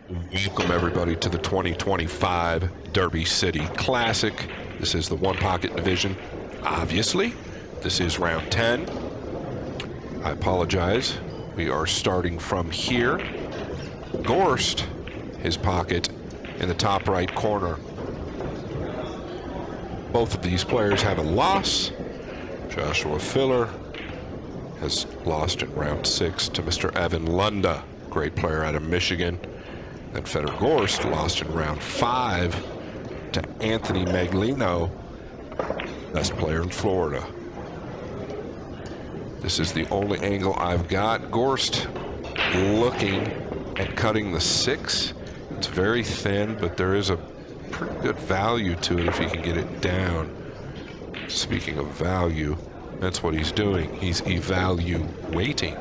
Welcome everybody to the 2025 Derby City Classic. This is the one pocket division. Obviously, this is round 10. I apologize. We are starting from here. Gorst, his pocket in the top right corner. Both of these players have a loss. Joshua Fedor has lost in round 6 to Mr. Evan Lunda, great player out of Michigan. And Fedor Gorst lost in round 5 to Anthony Maglino, best player in Florida. This is the only angle I've got. Gorst looking at cutting the 6. It's very thin, but there is a pretty good value to it if he can get it down. Speaking of value, that's what he's doing. He's evaluating.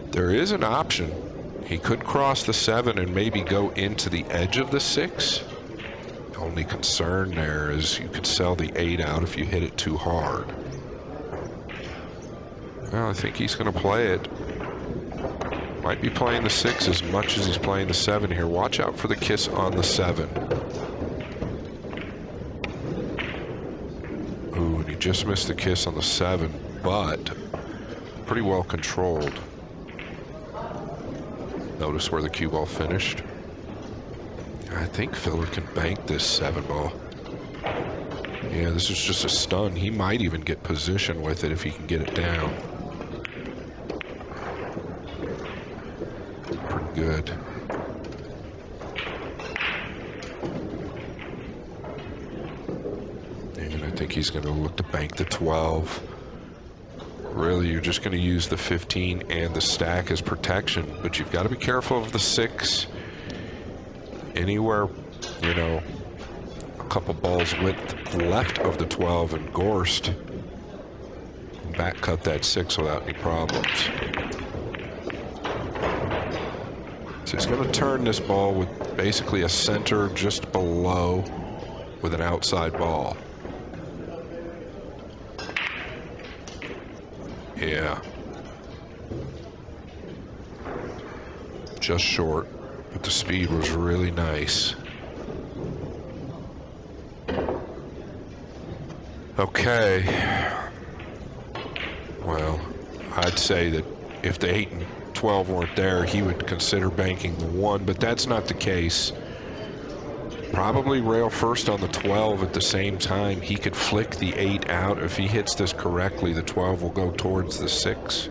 There is an option. He could cross the 7 and maybe go into the edge of the 6. The only concern there is you could sell the 8 out if you hit it too hard. Well, I think he's going to play it. Might be playing the 6 as much as he's playing the 7 here. Watch out for the kiss on the 7. Ooh, and he just missed the kiss on the 7, but pretty well controlled. Notice where the cue ball finished. I think Fedor can bank this 7 ball. Yeah, this is just a stun. He might even get position with it if he can get it down. Pretty good. And I think he's going to look to bank the 12. Really, you're just going to use the 15 and the stack as protection, but you've got to be careful of the 6. Anywhere, you know, a couple balls width left of the 12, and Gorst back cut that 6 without any problems. So he's going to turn this ball with basically a center just below with an outside ball. Yeah. Just short, but the speed was really nice. Okay. Well, I'd say that if the 8 and 12 weren't there, he would consider banking the 1, but that's not the case. Probably rail first on the 12 at the same time. He could flick the 8 out. If he hits this correctly, the 12 will go towards the 6.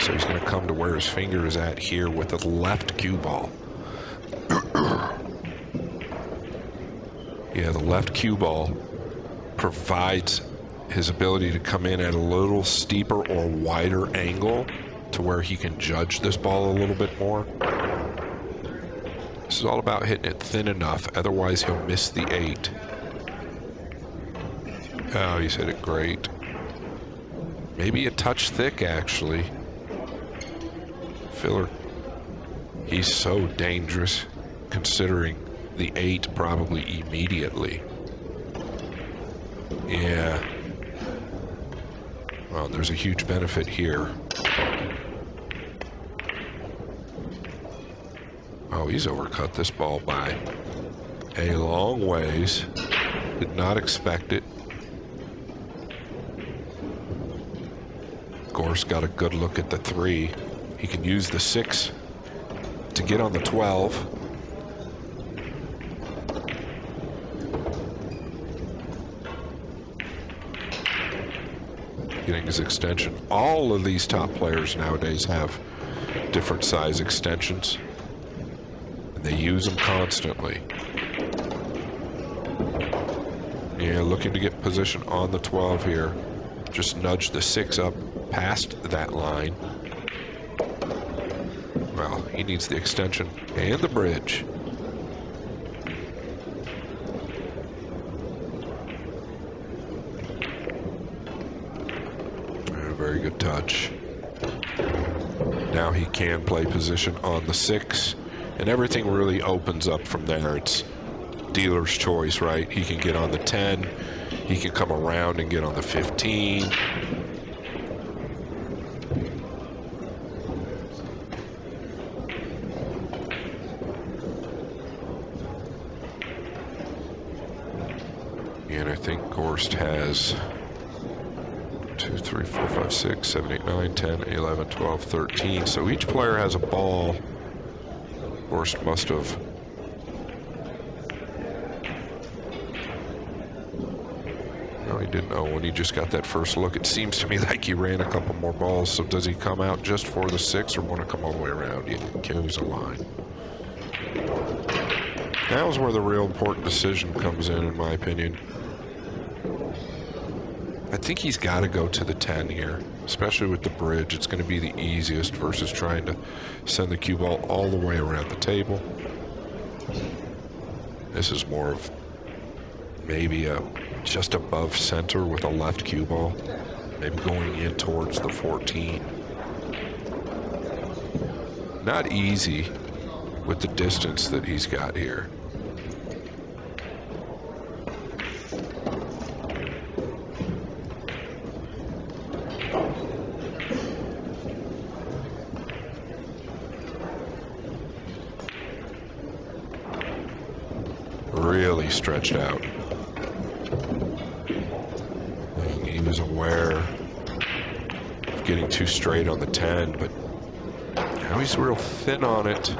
So he's going to come to where his finger is at here with the left cue ball. Yeah, the left cue ball provides his ability to come in at a little steeper or wider angle to where he can judge this ball a little bit more. This is all about hitting it thin enough, otherwise he'll miss the 8. Oh, he's hit it great. Maybe a touch thick, actually. Fedor, he's so dangerous, considering the 8 probably immediately. Yeah. Well, there's a huge benefit here. Oh, he's overcut this ball by a long ways. Did not expect it. Gorst got a good look at the 3. He can use the 6 to get on the 12. Getting his extension. All of these top players nowadays have different size extensions. They use them constantly. Yeah, looking to get position on the 12 here. Just nudge the 6 up past that line. Well, he needs the extension and the bridge. And a very good touch. Now he can play position on the 6. And everything really opens up from there. It's dealer's choice, right? He can get on the 10. He can come around and get on the 15. And I think Gorst has 2, 3, 4, 5, 6, 7, 8, 9, 10, 11, 12, 13. So each player has a ball. Gorst must have. No, he didn't know when he just got that first look. It seems to me like he ran a couple more balls. So does he come out just for the 6 or want to come all the way around? Yeah, carries a line. Now is where the real important decision comes in my opinion. I think he's got to go to the 10 here, especially with the bridge. It's going to be the easiest versus trying to send the cue ball all the way around the table. This is more of maybe a just above center with a left cue ball, maybe going in towards the 14. Not easy with the distance that he's got here. Really stretched out. And he was aware of getting too straight on the 10, but now he's real thin on it.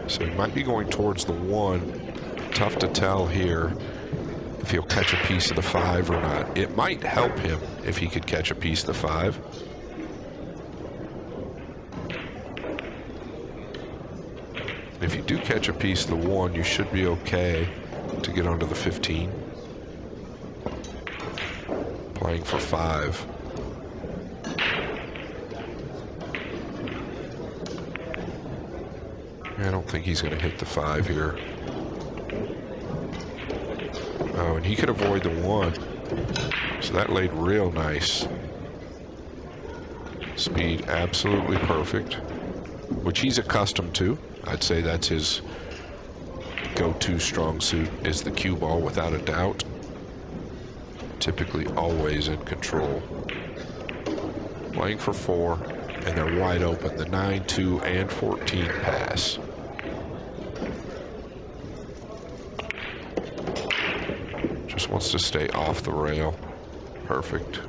So he might be going towards the 1. Tough to tell here if he'll catch a piece of the 5 or not. It might help him if he could catch a piece of the 5. If you do catch a piece of the 1, you should be okay to get onto the 15. Playing for 5. I don't think he's going to hit the 5 here. Oh, and he could avoid the 1. So that laid real nice. Speed absolutely perfect, which he's accustomed to. I'd say that's his go-to strong suit, is the cue ball without a doubt. Typically always in control. Playing for 4, and they're wide open. The 9, 2, and 14 pass. Just wants to stay off the rail. Perfect.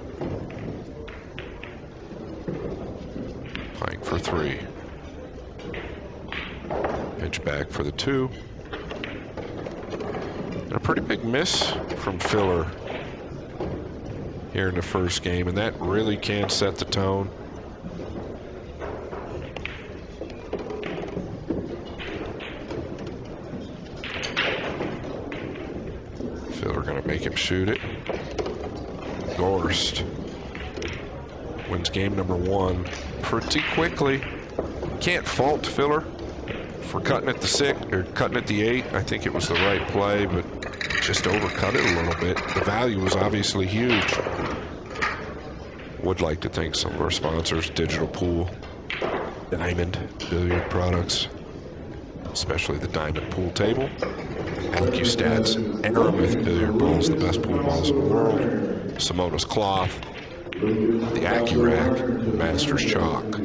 Playing for 3. Pitch back for the 2. And a pretty big miss from Fedor here in the first game, and that really can set the tone. Fedor gonna make him shoot it. Gorst wins game number 1 pretty quickly. Can't fault Fedor for cutting at the 6 or cutting at the 8. I think it was the right play, but just overcut it a little bit. The value was obviously huge. Would like to thank some of our sponsors, Digital Pool, Diamond Billiard Products, especially the Diamond Pool Table, AccuStats, Aramith Billiard Balls, the best pool balls in the world, Simona's Cloth, the AccuRack, Masters Chalk.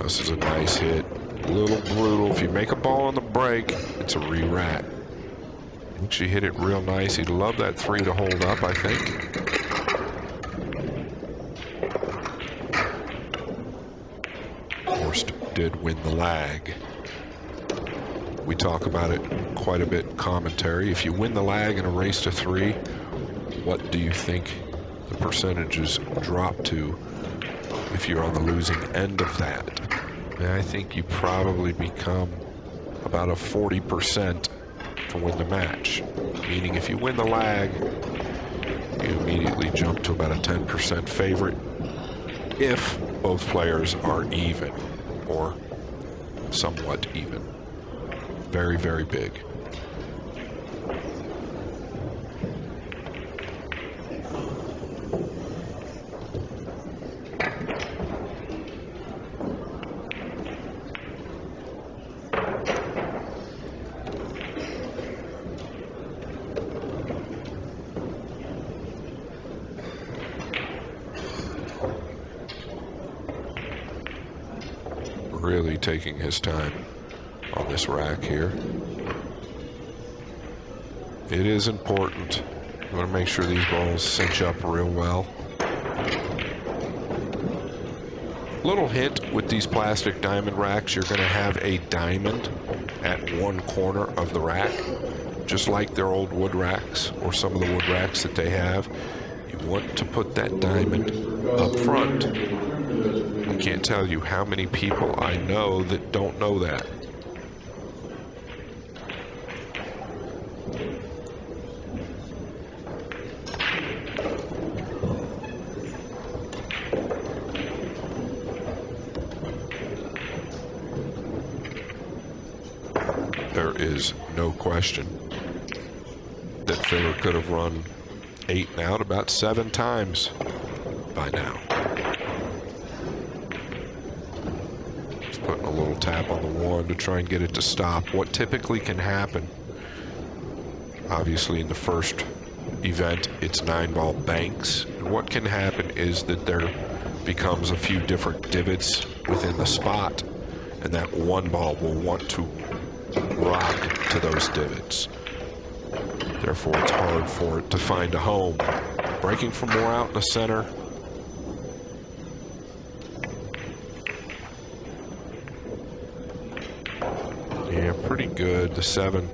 This is a nice hit. A little brutal. If you make a ball on the break, it's a re-rack. I think she hit it real nice. He'd love that 3 to hold up, I think. Gorst did win the lag. We talk about it quite a bit in commentary. If you win the lag in a race to 3, what do you think the percentages drop to if you're on the losing end of that? And I think you probably become about a 40% to win the match. Meaning if you win the lag, you immediately jump to about a 10% favorite if both players are even or somewhat even. Very, very big. Really taking his time on this rack here. It is important. You want to make sure these balls cinch up real well. Little hint with these plastic diamond racks, you're going to have a diamond at one corner of the rack, just like their old wood racks or some of the wood racks that they have. You want to put that diamond up front. I can't tell you how many people I know that don't know that. There is no question that Fedor could have run 8 and out about 7 times by now. Just putting a little tap on the 1 to try and get it to stop. What typically can happen, obviously in the first event, it's 9-ball banks. And what can happen is that there becomes a few different divots within the spot, and that 1 ball will want to rock to those divots. Therefore, it's hard for it to find a home. Breaking for more out in the center. Yeah, pretty good. The 7,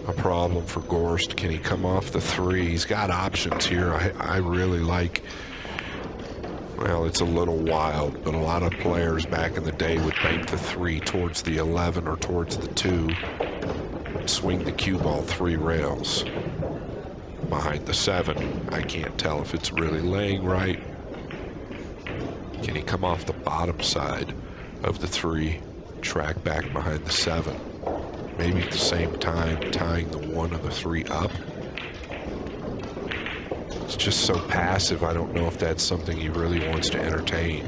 a problem for Gorst. Can he come off the 3? He's got options here. I really like. Well, it's a little wild, but a lot of players back in the day would bank the 3 towards the 11 or towards the 2, and swing the cue ball 3 rails behind the 7. I can't tell if it's really laying right. Can he come off the bottom side of the 3, track back behind the 7? Maybe at the same time tying the 1 and the 3 up. It's just so passive, I don't know if that's something he really wants to entertain.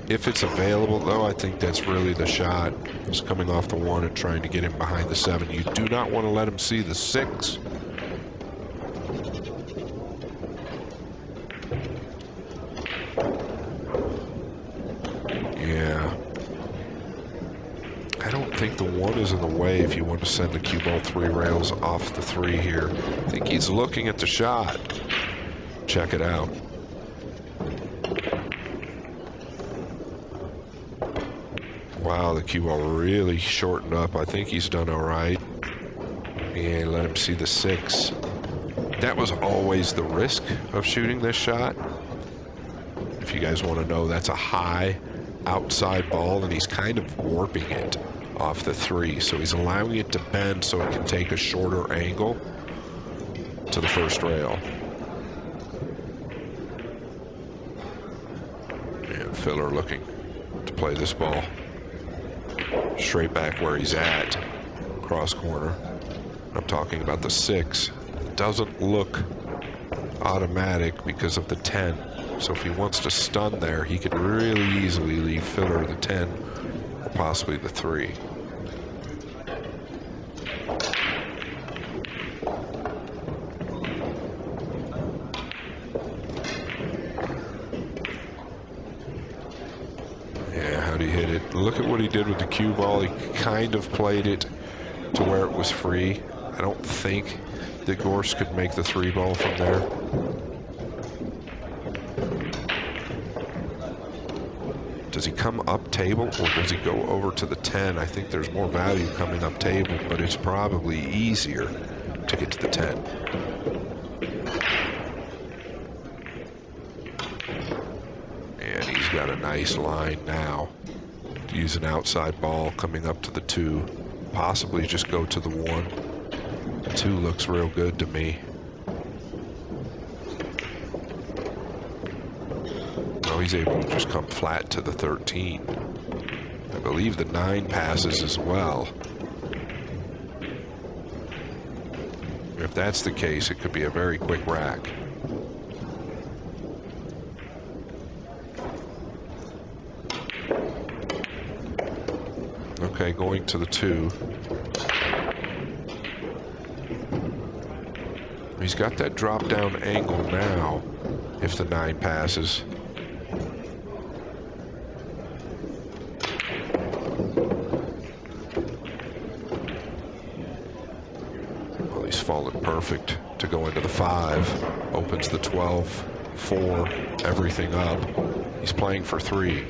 If it's available, though, I think that's really the shot. Just coming off the 1 and trying to get him behind the 7. You do not want to let him see the 6. Yeah. I don't think the 1 is in the way if you want to send the cue ball 3 rails off the 3 here. I think he's looking at the shot. Check it out. Wow, the cue ball really shortened up. I think he's done all right. And let him see the 6. That was always the risk of shooting this shot. If you guys want to know, that's a high outside ball, and he's kind of warping it off the 3. So he's allowing it to bend so it can take a shorter angle to the first rail. And Fedor looking to play this ball straight back where he's at, cross corner. I'm talking about the 6. It doesn't look automatic because of the 10. So if he wants to stun there, he could really easily leave Fedor the 10 or possibly the 3. Yeah, how'd he hit it? Look at what he did with the cue ball. He kind of played it to where it was free. I don't think that Gorst could make the 3 ball from there. Does he come up table or does he go over to the 10? I think there's more value coming up table, but it's probably easier to get to the 10. And he's got a nice line now to use an outside ball coming up to the 2. Possibly just go to the 1. The 2 looks real good to me. He's able to just come flat to the 13. I believe the 9 passes as well. If that's the case, it could be a very quick rack. Okay, going to the 2. He's got that drop down angle now if the 9 passes. fallen perfect to go into the 5. Opens the 12, 4, everything up. He's playing for 3.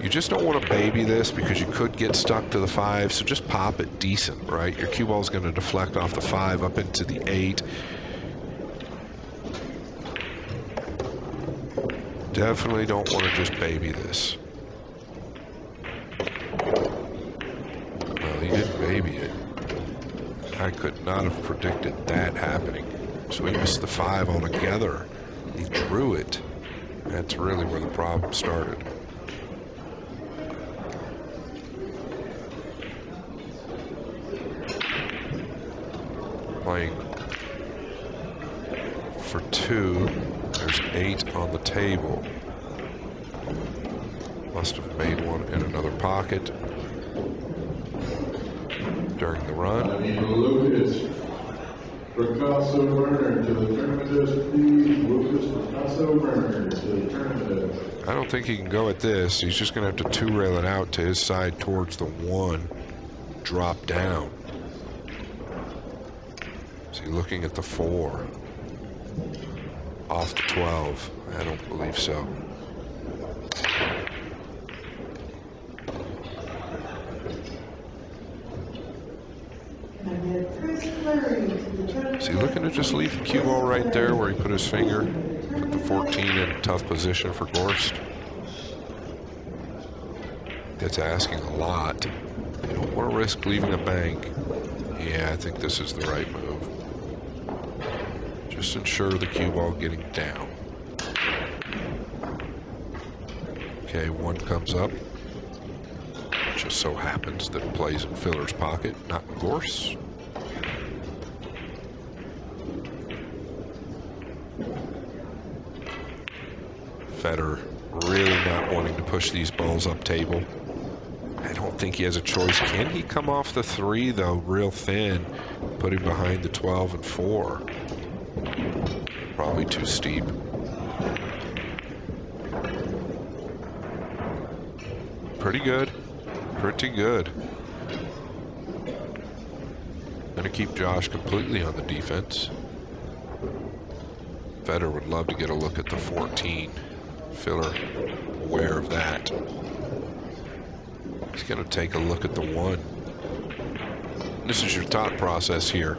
You just don't want to baby this because you could get stuck to the 5, so just pop it decent, right? Your cue ball is going to deflect off the 5 up into the 8. Definitely don't want to just baby this. Well, he didn't baby it. I could not have predicted that happening. So he missed the 5 altogether. He drew it. That's really where the problem started. Playing for 2. There's 8 on the table. Must have made one in another pocket during the run. I need Lucas Picasso Werner to the tournament, please. Lucas Picasso Werner to the tournament. I don't think he can go at this. He's just going to have to 2-rail it out to his side towards the 1. Drop down. Is he looking at the 4? Off the 12. I don't believe so. Is he looking to just leave the cue ball right there where he put his finger? Put the 14 in a tough position for Gorst. That's asking a lot. You don't want to risk leaving a bank. Yeah, I think this is the right move. Just ensure the cue ball getting down. Okay, 1 comes up. Just so happens that it plays in Fedor's pocket, not in Gorst's. Fedor really not wanting to push these balls up table. I don't think he has a choice. Can he come off the 3 though, real thin, put him behind the 12 and 4? Probably too steep. Pretty good. Pretty good. Gonna keep Josh completely on the defense. Fedor would love to get a look at the 14. Fedor aware of that. He's gonna take a look at the 1. This is your thought process here.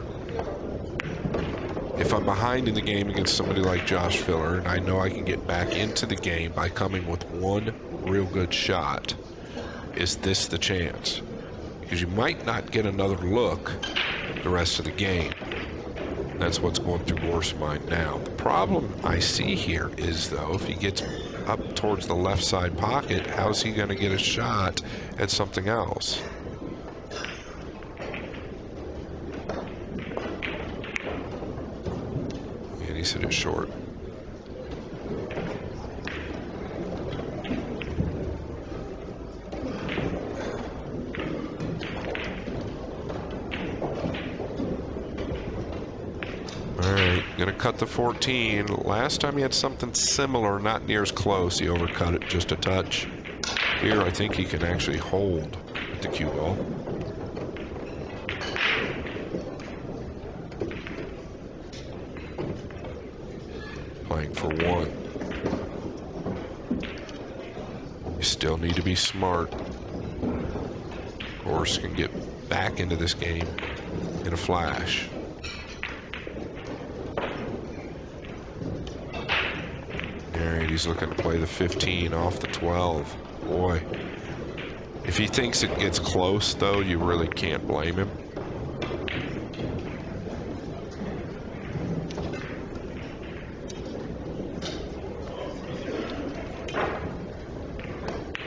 If I'm behind in the game against somebody like Josh Fedor, and I know I can get back into the game by coming with 1 real good shot, is this the chance? Because you might not get another look the rest of the game. That's what's going through Gorst's mind now. The problem I see here is, though, if he gets up towards the left side pocket, how's he going to get a shot at something else? And he's hit it short. Alright, gonna cut the 14. Last time he had something similar, not near as close. He overcut it just a touch. Here, I think he can actually hold the cue ball. Playing for 1. You still need to be smart. Gorst can get back into this game in a flash. He's looking to play the 15 off the 12. Boy, if he thinks it gets close, though, you really can't blame him.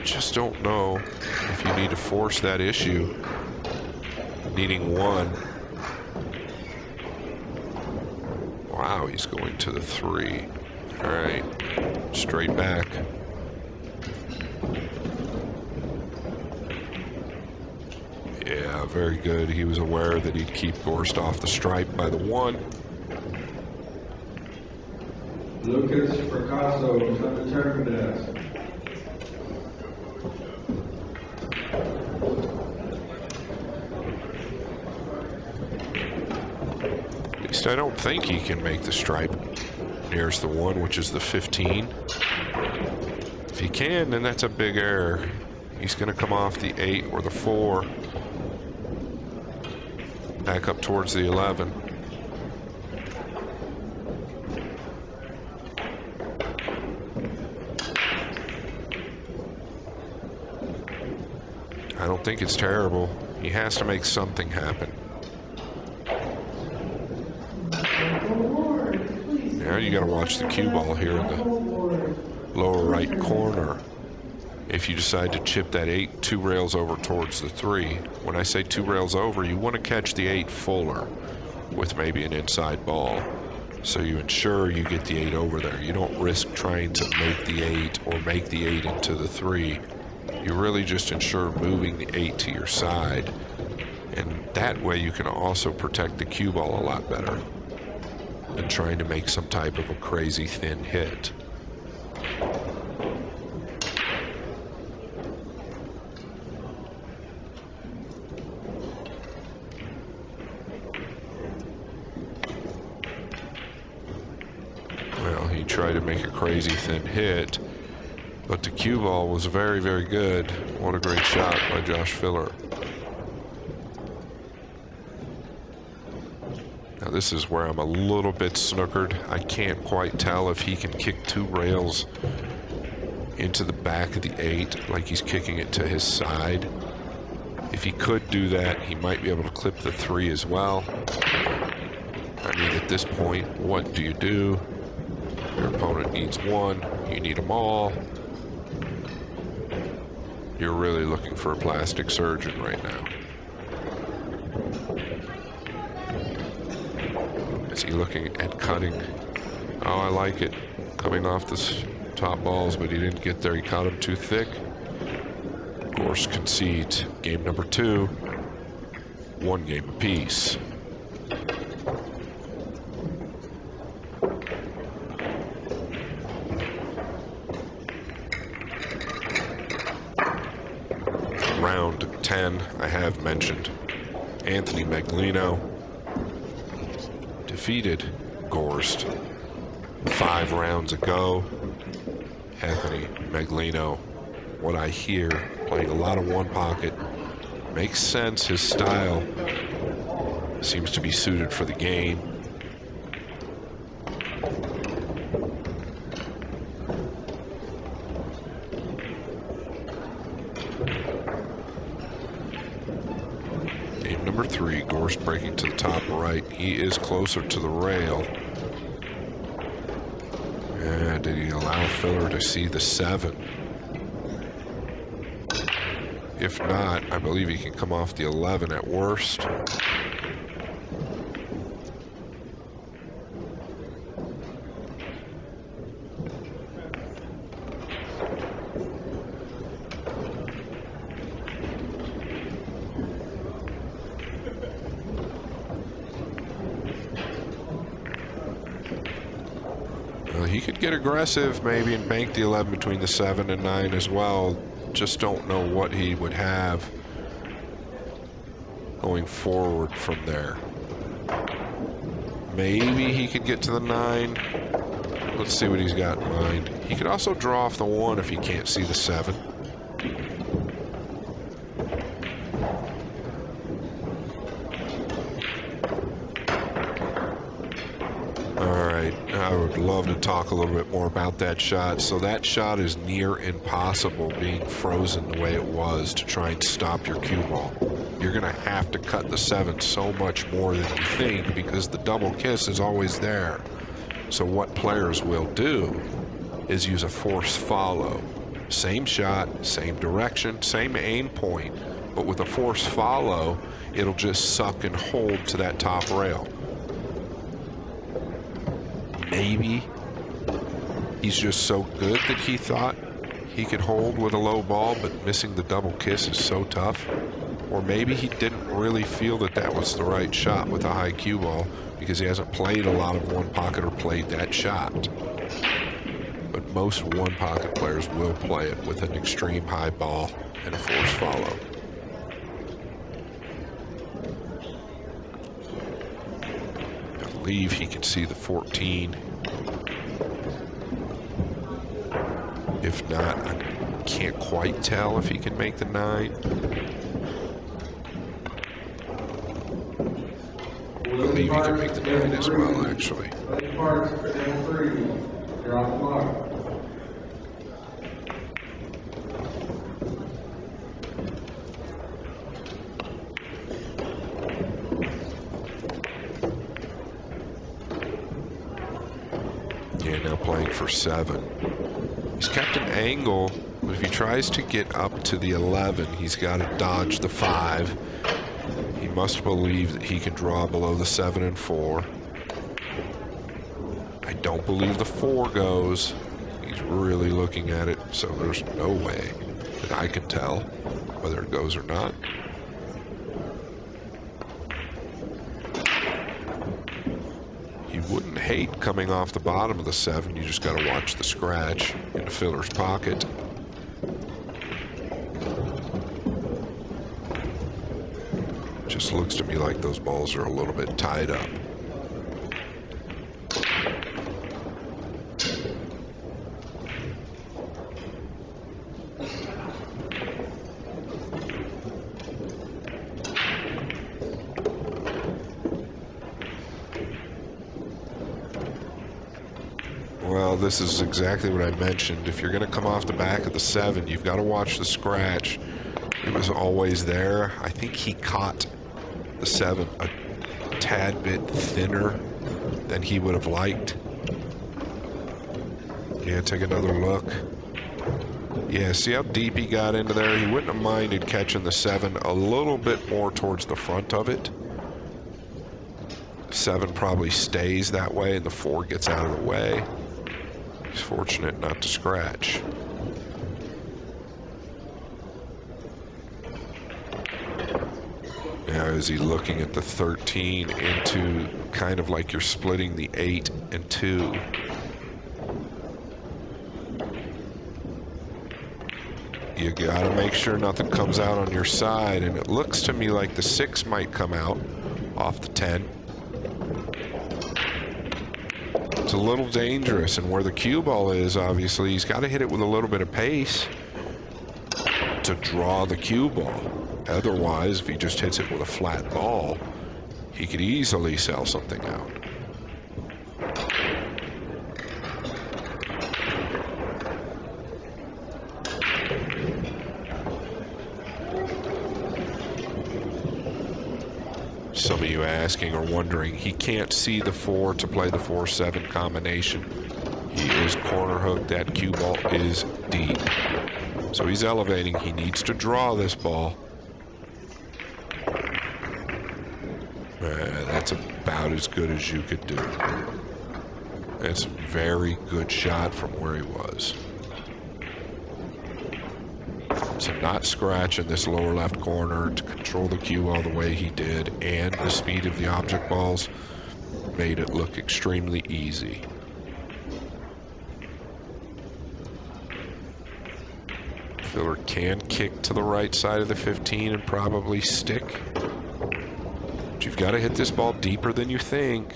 Just don't know if you need to force that issue. Needing 1. Wow, he's going to the 3. All right. Straight back. Yeah, very good. He was aware that he'd keep Gorst off the stripe by the 1. Lucas Picasso to the tournament. least I don't think he can make the stripe. There's the 1, which is the 15. If he can, then that's a big error. He's going to come off the 8 or the 4. Back up towards the 11. I don't think it's terrible. He has to make something happen. Now you got to watch the cue ball here in the lower right corner. If you decide to chip that 8 2 rails over towards the 3, when I say 2 rails over, you want to catch the 8 fuller with maybe an inside ball. So you ensure you get the 8 over there. You don't risk trying to make the 8 or make the 8 into the 3. You really just ensure moving the 8 to your side. And that way you can also protect the cue ball a lot better than trying to make some type of a crazy thin hit. Well, he tried to make a crazy thin hit, but the cue ball was very, very good. What a great shot by Josh Fedor. Now this is where I'm a little bit snookered. I can't quite tell if he can kick 2 rails into the back of the 8 like he's kicking it to his side. If he could do that, he might be able to clip the 3 as well. I mean, at this point, what do you do? Your opponent needs 1, you need them all. You're really looking for a plastic surgeon right now. Is he looking at cutting? Oh, I like it. Coming off the top balls, but he didn't get there. He caught them too thick. Gorst concedes game number 2. 1 game apiece. Round 10, I have mentioned. Anthony Maglino defeated Gorst 5 rounds ago. Anthony Maglino, what I hear, playing a lot of one pocket. Makes sense, his style seems to be suited for the game. Game number 3, Gorst breaking to the top right. He is closer to the rail. And did he allow Fedor to see the 7? If not, I believe he can come off the 11 at worst. He could get aggressive maybe and bank the 11 between the 7 and 9 as well. Just don't know what he would have going forward from there. Maybe he could get to the 9. Let's see what he's got in mind. He could also draw off the 1 if he can't see the 7. I would love to talk a little bit more about that shot. So that shot is near impossible being frozen the way it was to try and stop your cue ball. You're going to have to cut the 7 so much more than you think because the double kiss is always there. So what players will do is use a force follow. Same shot, same direction, same aim point, but with a force follow, it'll just suck and hold to that top rail. Maybe he's just so good that he thought he could hold with a low ball, but missing the double kiss is so tough. Or maybe he didn't really feel that that was the right shot with a high cue ball because he hasn't played a lot of one pocket or played that shot. But most one pocket players will play it with an extreme high ball and a force follow. believe he can see the 14. If not, I can't quite tell if he can make the 9. I believe he can make the 9 as well, actually. You're off the clock. Yeah, now playing for 7. He's kept an angle, but if he tries to get up to the 11, he's got to dodge the 5. He must believe that he can draw below the 7 and 4. I don't believe the 4 goes. He's really looking at it, so there's no way that I can tell whether it goes or not. You wouldn't hate coming off the bottom of the 7. You just got to watch the scratch in the filler's pocket. Just looks to me like those balls are a little bit tied up. Well, this is exactly what I mentioned. If you're going to come off the back of the 7, you've got to watch the scratch. It was always there. I think he caught the 7 a tad bit thinner than he would have liked. Yeah, take another look. Yeah, see how deep he got into there? He wouldn't have minded catching the 7 a little bit more towards the front of it. 7 probably stays that way and the 4 gets out of the way. He's fortunate not to scratch. Now is he looking at the 13 into kind of like you're splitting the 8 and 2? You gotta make sure nothing comes out on your side, and it looks to me like the 6 might come out off the 10. It's a little dangerous, and where the cue ball is, obviously, he's got to hit it with a little bit of pace to draw the cue ball. Otherwise, if he just hits it with a flat ball, he could easily sell something out. Some of you asking or wondering, he can't see the 4 to play the 4-7 combination. He is corner hooked. That cue ball is deep. So he's elevating. He needs to draw this ball. That's about as good as you could do. That's a very good shot from where he was. So not scratching this lower left corner to control the cue all the way he did, and the speed of the object balls made it look extremely easy. Filler can kick to the right side of the 15 and probably stick. But you've got to hit this ball deeper than you think.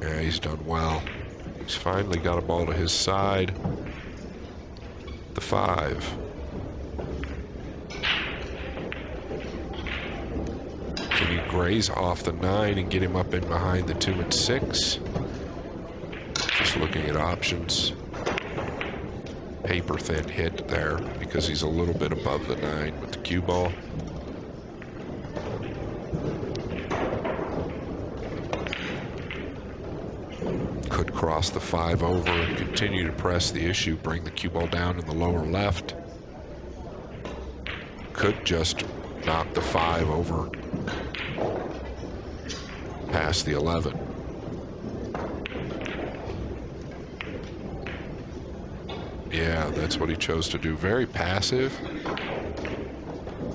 Yeah, he's done well. He's finally got a ball to his side. The 5. Can he graze off the 9 and get him up in behind the 2 and 6? Just looking at options. Paper thin hit there because he's a little bit above the 9 with the cue ball. Could cross the 5 over and continue to press the issue, bring the cue ball down in the lower left. Could just knock the 5 over past the 11. Yeah, that's what he chose to do. Very passive,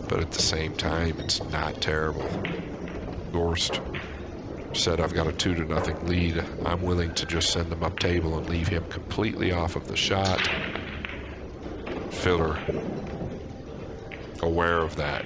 but at the same time, it's not terrible. Gorst said, I've got a 2-0 lead. I'm willing to just send them up table and leave him completely off of the shot. Fedor aware of that.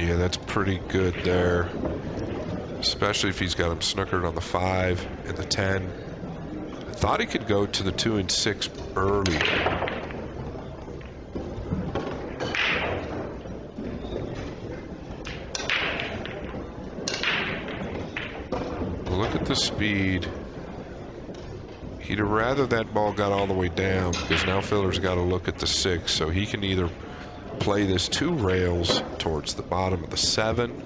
Yeah, that's pretty good there. Especially if he's got him snookered on the 5 and the 10. I thought he could go to the 2 and 6 early. Look at the speed. He'd have rather that ball got all the way down, because now Fedor's got to look at the 6, so he can either play this 2 rails towards the bottom of the 7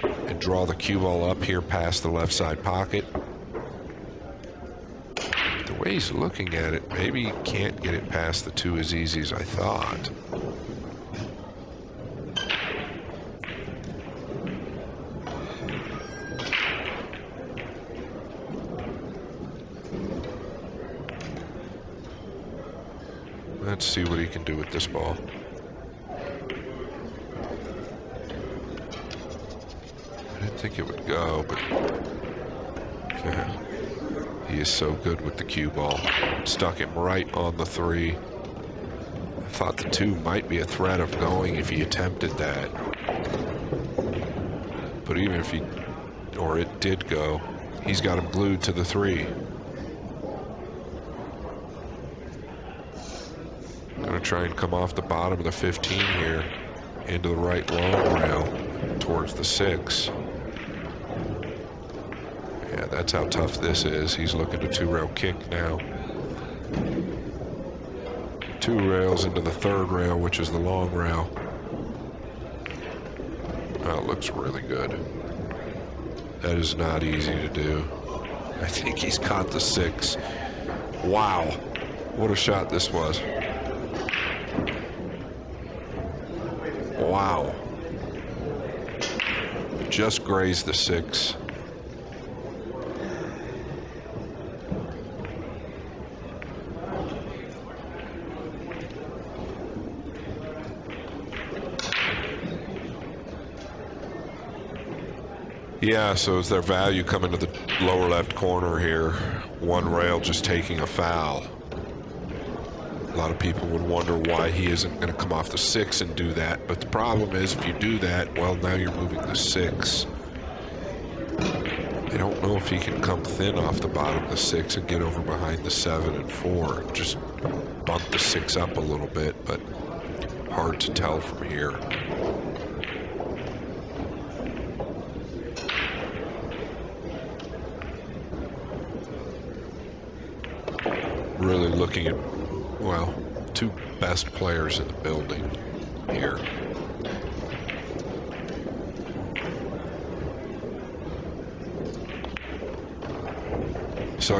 and draw the cue ball up here past the left side pocket. The way he's looking at it, maybe he can't get it past the 2 as easy as I thought. Let's see what he can do with this ball. I didn't think it would go, but yeah, he is so good with the cue ball. Stuck him right on the 3. I thought the 2 might be a threat of going if he attempted that. But even if it did go, he's got him glued to the 3. Gonna try and come off the bottom of the 15 here into the right long rail towards the 6. Yeah, that's how tough this is. He's looking to 2-rail kick now. 2 rails into the 3rd rail, which is the long rail. Oh, it looks really good. That is not easy to do. I think he's caught the 6. Wow, what a shot this was. Wow. Just grazed the 6. Yeah, so is their value coming to the lower left corner here? 1 rail just taking a foul. A lot of people would wonder why he isn't going to come off the 6 and do that. But the problem is, if you do that, well, now you're moving the 6. I don't know if he can come thin off the bottom of the 6 and get over behind the 7 and 4. Just bump the 6 up a little bit, but hard to tell from here. Really looking at, well, 2 best players in the building here. So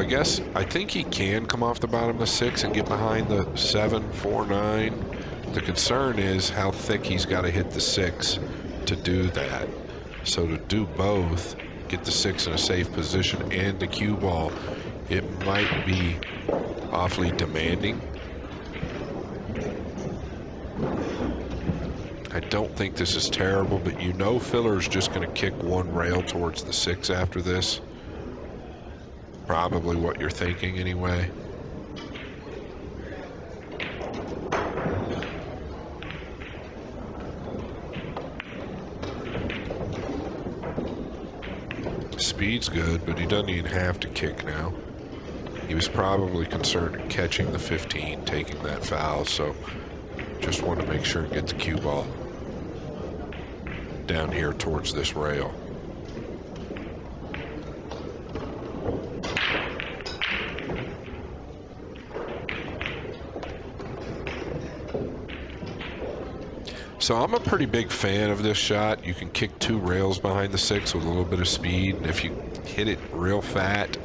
I think he can come off the bottom of the 6 and get behind the 7, 4, 9. The concern is how thick he's got to hit the 6 to do that. So to do both, get the 6 in a safe position and the cue ball, it might be awfully demanding. I don't think this is terrible, but you know Fedor's just going to kick 1 rail towards the 6 after this. Probably what you're thinking anyway. Speed's good, but he doesn't even have to kick now. He was probably concerned in catching the 15, taking that foul, so just wanted to make sure and get the cue ball down here towards this rail. So I'm a pretty big fan of this shot. You can kick 2 rails behind the 6 with a little bit of speed, and if you hit it real fat,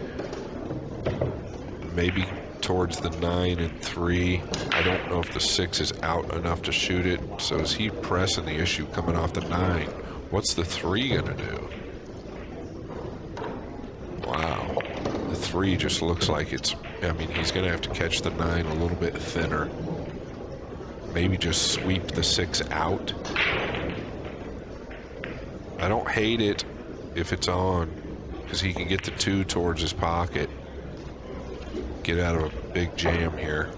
maybe towards the 9 and 3. I don't know if the 6 is out enough to shoot it. So is he pressing the issue coming off the 9? What's the 3 gonna do? Wow, the 3 just looks like it's, I mean, he's gonna have to catch the 9 a little bit thinner. Maybe just sweep the 6 out. I don't hate it if it's on, because he can get the 2 towards his pocket. Get out of a big jam here.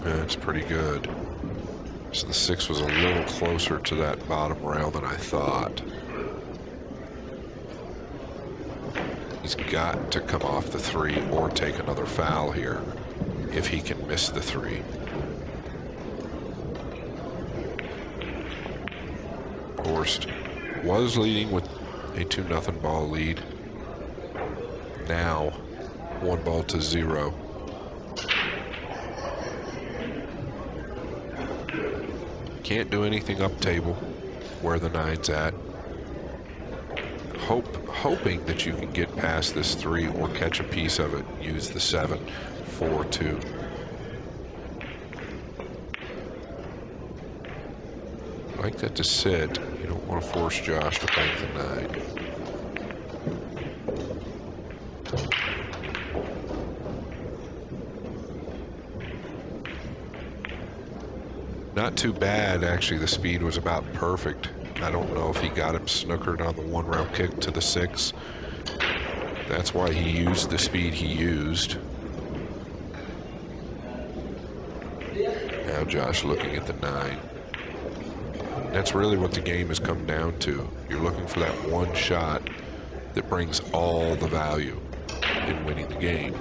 That's pretty good. So the 6 was a little closer to that bottom rail than I thought. He's got to come off the 3 or take another foul here if he can miss the 3. Gorst was leading with a 2-0 ball lead. Now 1-0. Can't do anything up table where the 9's at. Hoping that you can get past this 3 or catch a piece of it. Use the 7, 4, 2. Like that to sit. You don't want to force Josh to bank the 9. Not too bad, actually. The speed was about perfect. I don't know if he got him snookered on the 1-rail kick to the 6. That's why he used the speed he used. Now Josh looking at the 9. That's really what the game has come down to. You're looking for that one shot that brings all the value in winning the game.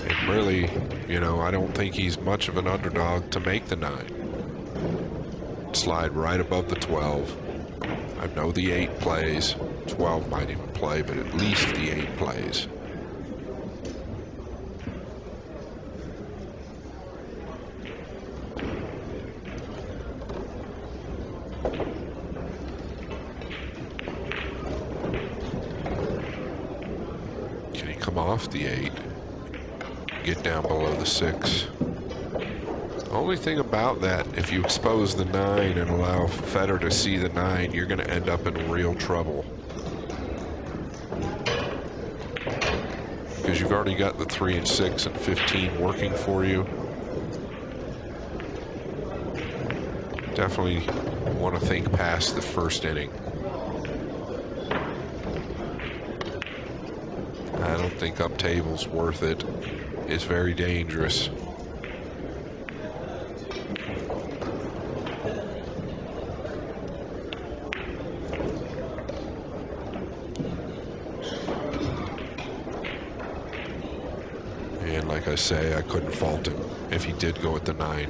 And really, you know, I don't think he's much of an underdog to make the 9. Slide right above the 12. I know the 8 plays. 12 might even play, but at least the 8 plays. Can he come off the 8? Get down below the 6. Only thing about that, if you expose the 9 and allow Fedor to see the 9, you're going to end up in real trouble. Because you've already got the 3 and 6 and 15 working for you. Definitely want to think past the first inning. I don't think up table's worth it. It's very dangerous. And like I say, I couldn't fault him if he did go at the 9.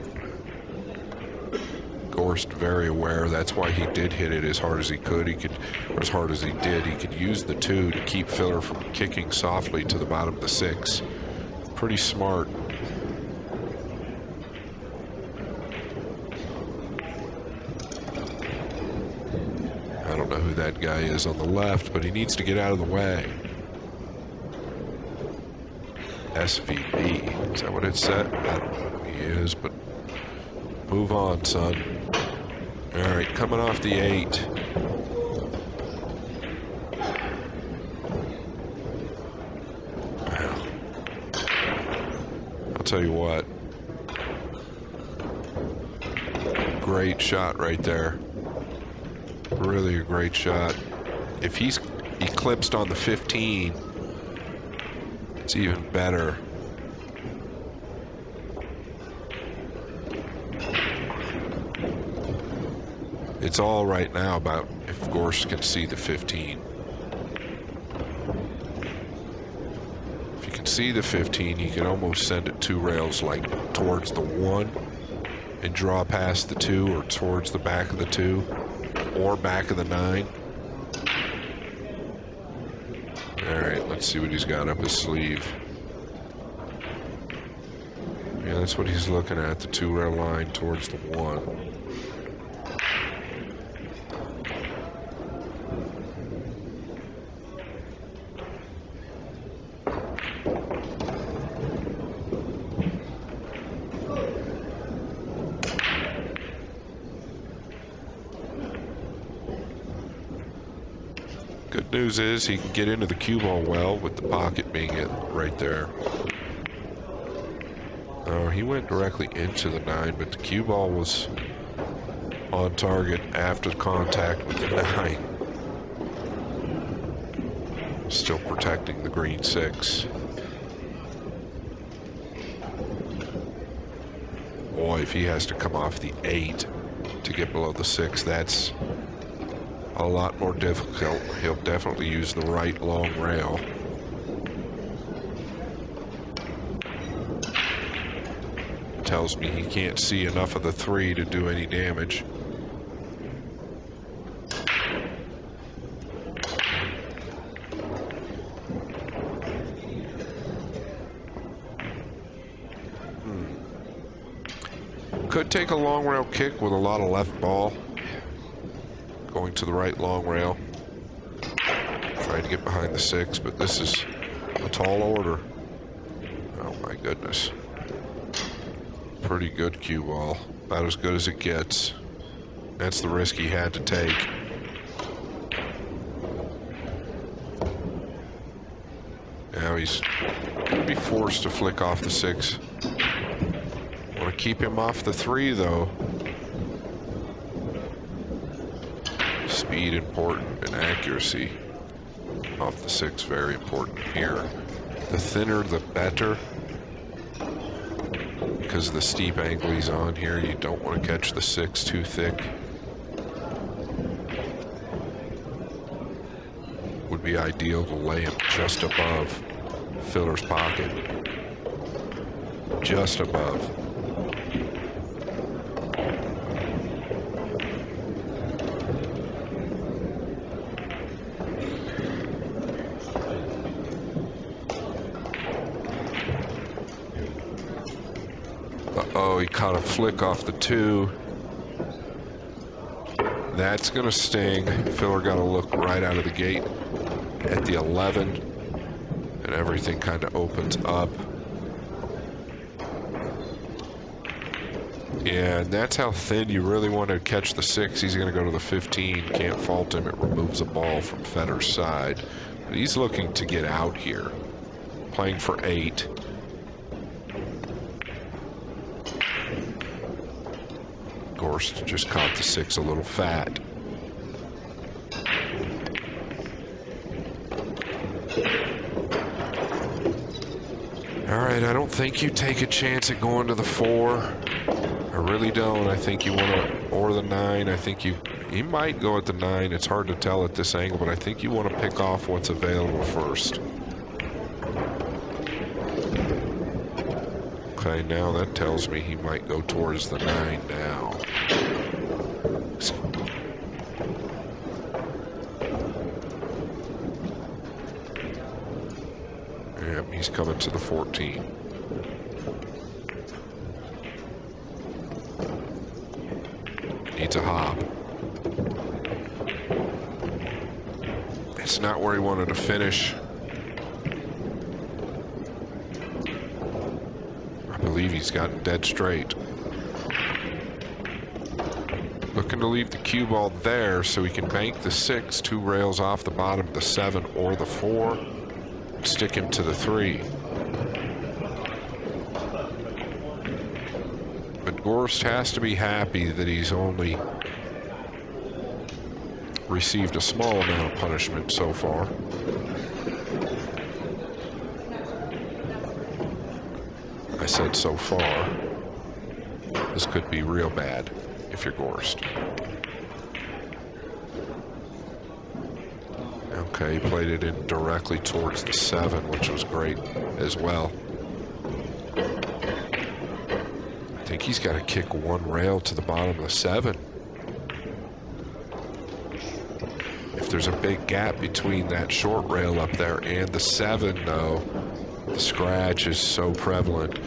Gorst very aware. That's why he did hit it as hard as he could. Or as hard as he did. He could use the 2 to keep Fedor from kicking softly to the bottom of the 6. Pretty smart. I don't know who that guy is on the left, but he needs to get out of the way. SVB, is that what it said? I don't know who he is, but move on, son. All right, coming off the 8. Wow. I'll tell you what. Great shot right there. Really a great shot. If he's eclipsed on the 15, it's even better. It's all right now about if Gorst can see the 15. If you can see the 15, you can almost send it 2 rails like towards the 1 and draw past the 2 or towards the back of the 2 or back of the 9. All right, let's see what he's got up his sleeve. Yeah, that's what he's looking at, the 2 rail line towards the 1. Good news is he can get into the cue ball well with the pocket being it right there. Oh, he went directly into the 9, but the cue ball was on target after contact with the 9. Still protecting the green 6. boy, if he has to come off the 8 to get below the 6, that's a lot more difficult. He'll definitely use the right long rail. Tells me he can't see enough of the 3 to do any damage. Could take a long rail kick with a lot of left ball. Going to the right long rail. Trying to get behind the 6, but this is a tall order. Oh my goodness. Pretty good cue ball. About as good as it gets. That's the risk he had to take. Now he's going to be forced to flick off the 6. Want to keep him off the 3 though. Speed important and accuracy off the 6 very important here. The thinner the better. Because of the steep angle he's on here, you don't want to catch the 6 too thick. Would be ideal to lay him just above Fedor's pocket. Just above. Uh-oh, he caught a flick off the 2. That's gonna sting. Fedor got to look right out of the gate at the 11, and everything kind of opens up. Yeah, and that's how thin you really want to catch the 6. He's going to go to the 15. Can't fault him. It removes a ball from Fedor's side. But he's looking to get out here. Playing for 8. Gorst just caught the 6 a little fat. All right, I don't think you take a chance at going to the 4. I really don't. I think you want to, or the 9. I think he might go at the 9. It's hard to tell at this angle, but I think you want to pick off what's available first. Okay, now that tells me he might go towards the 9 now. Yep, he's coming to the 14. Needs a hop. It's not where he wanted to finish. I believe he's gotten dead straight. Looking to leave the cue ball there so he can bank the 6, 2 rails off the bottom of the 7 or the 4. Stick him to the 3. But Gorst has to be happy that he's only received a small amount of punishment so far. I said so far. This could be real bad if you're Gorst. Okay, he played it in directly towards the 7, which was great as well. I think he's got to kick 1 rail to the bottom of the 7. If there's a big gap between that short rail up there and the 7, though, the scratch is so prevalent.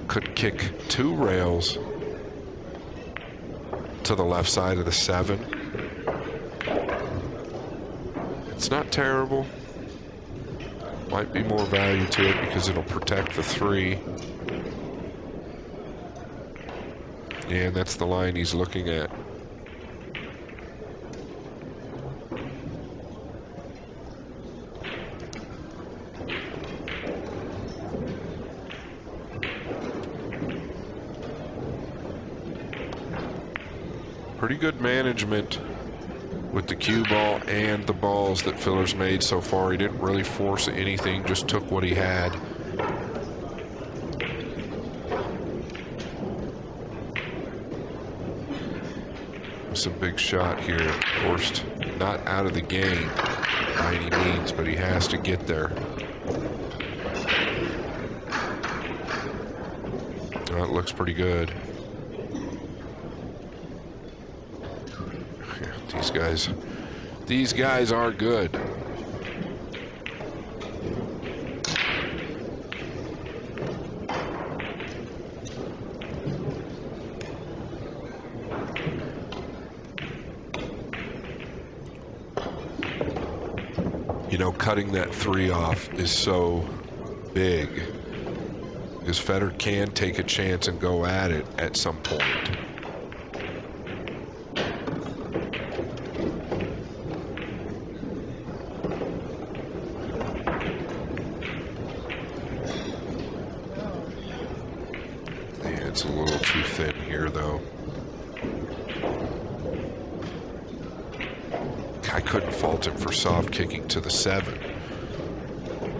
Could kick 2 rails to the left side of the 7. It's not terrible. Might be more value to it because it'll protect the 3. And that's the line he's looking at. Pretty good management with the cue ball and the balls that Fedor's made so far. He didn't really force anything, just took what he had. some big shot here. Gorst not out of the game by any means, but he has to get there. Oh, it looks pretty good. These guys are good. You know, cutting that 3 off is so big because Fedor can take a chance and go at it at some point. Yeah, it's a little too thin here, though. I couldn't fault him for soft kicking to the 7.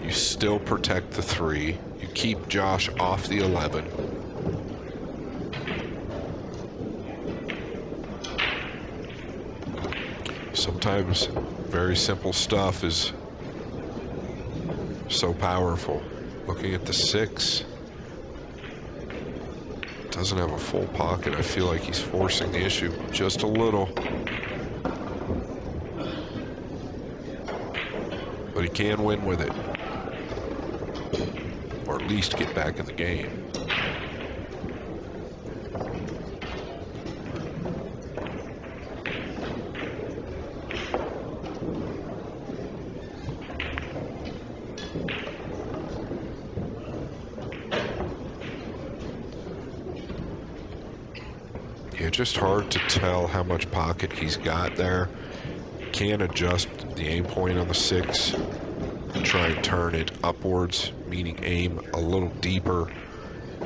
You still protect the 3. You keep Josh off the 11. Sometimes very simple stuff is so powerful. Looking at the 6. Doesn't have a full pocket. I feel like he's forcing the issue just a little. But he can win with it. Or at least get back in the game. Yeah, just hard to tell how much pocket he's got there. Can adjust the aim point on the 6 and try and turn it upwards, meaning aim a little deeper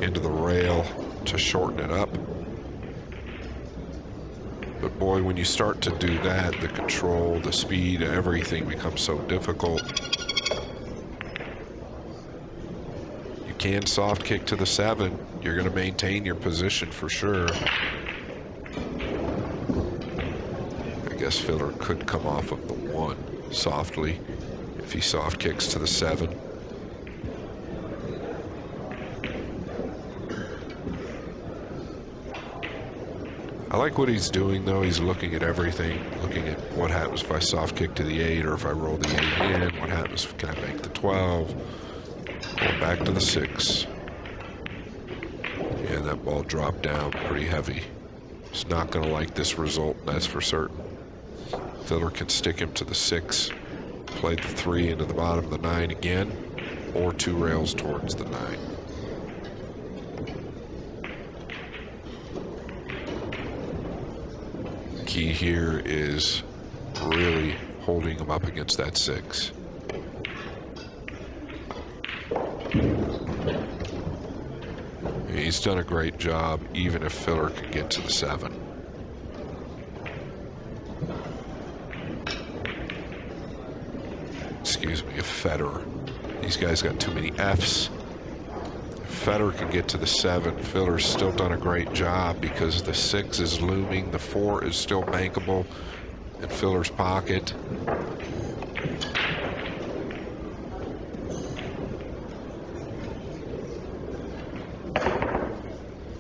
into the rail to shorten it up. But boy, when you start to do that, the control, the speed, everything becomes so difficult. You can soft kick to the 7. You're going to maintain your position for sure. I guess Fedor could come off of the 1 softly if he soft kicks to the 7. I like what he's doing though. He's looking at everything, looking at what happens if I soft kick to the 8 or if I roll the 8 in, what happens if I make the 12, going back to the 6. Yeah, that ball dropped down pretty heavy. He's not going to like this result, that's for certain. Fedor can stick him to the 6, play the 3 into the bottom of the 9 again, or 2 rails towards the 9. Key here is really holding him up against that 6. He's done a great job, even if Fedor can get to the 7. Excuse me, if Fedor. These guys got too many F's. If Fedor can get to the 7, Fedor's still done a great job because the 6 is looming, the 4 is still bankable in Fedor's pocket.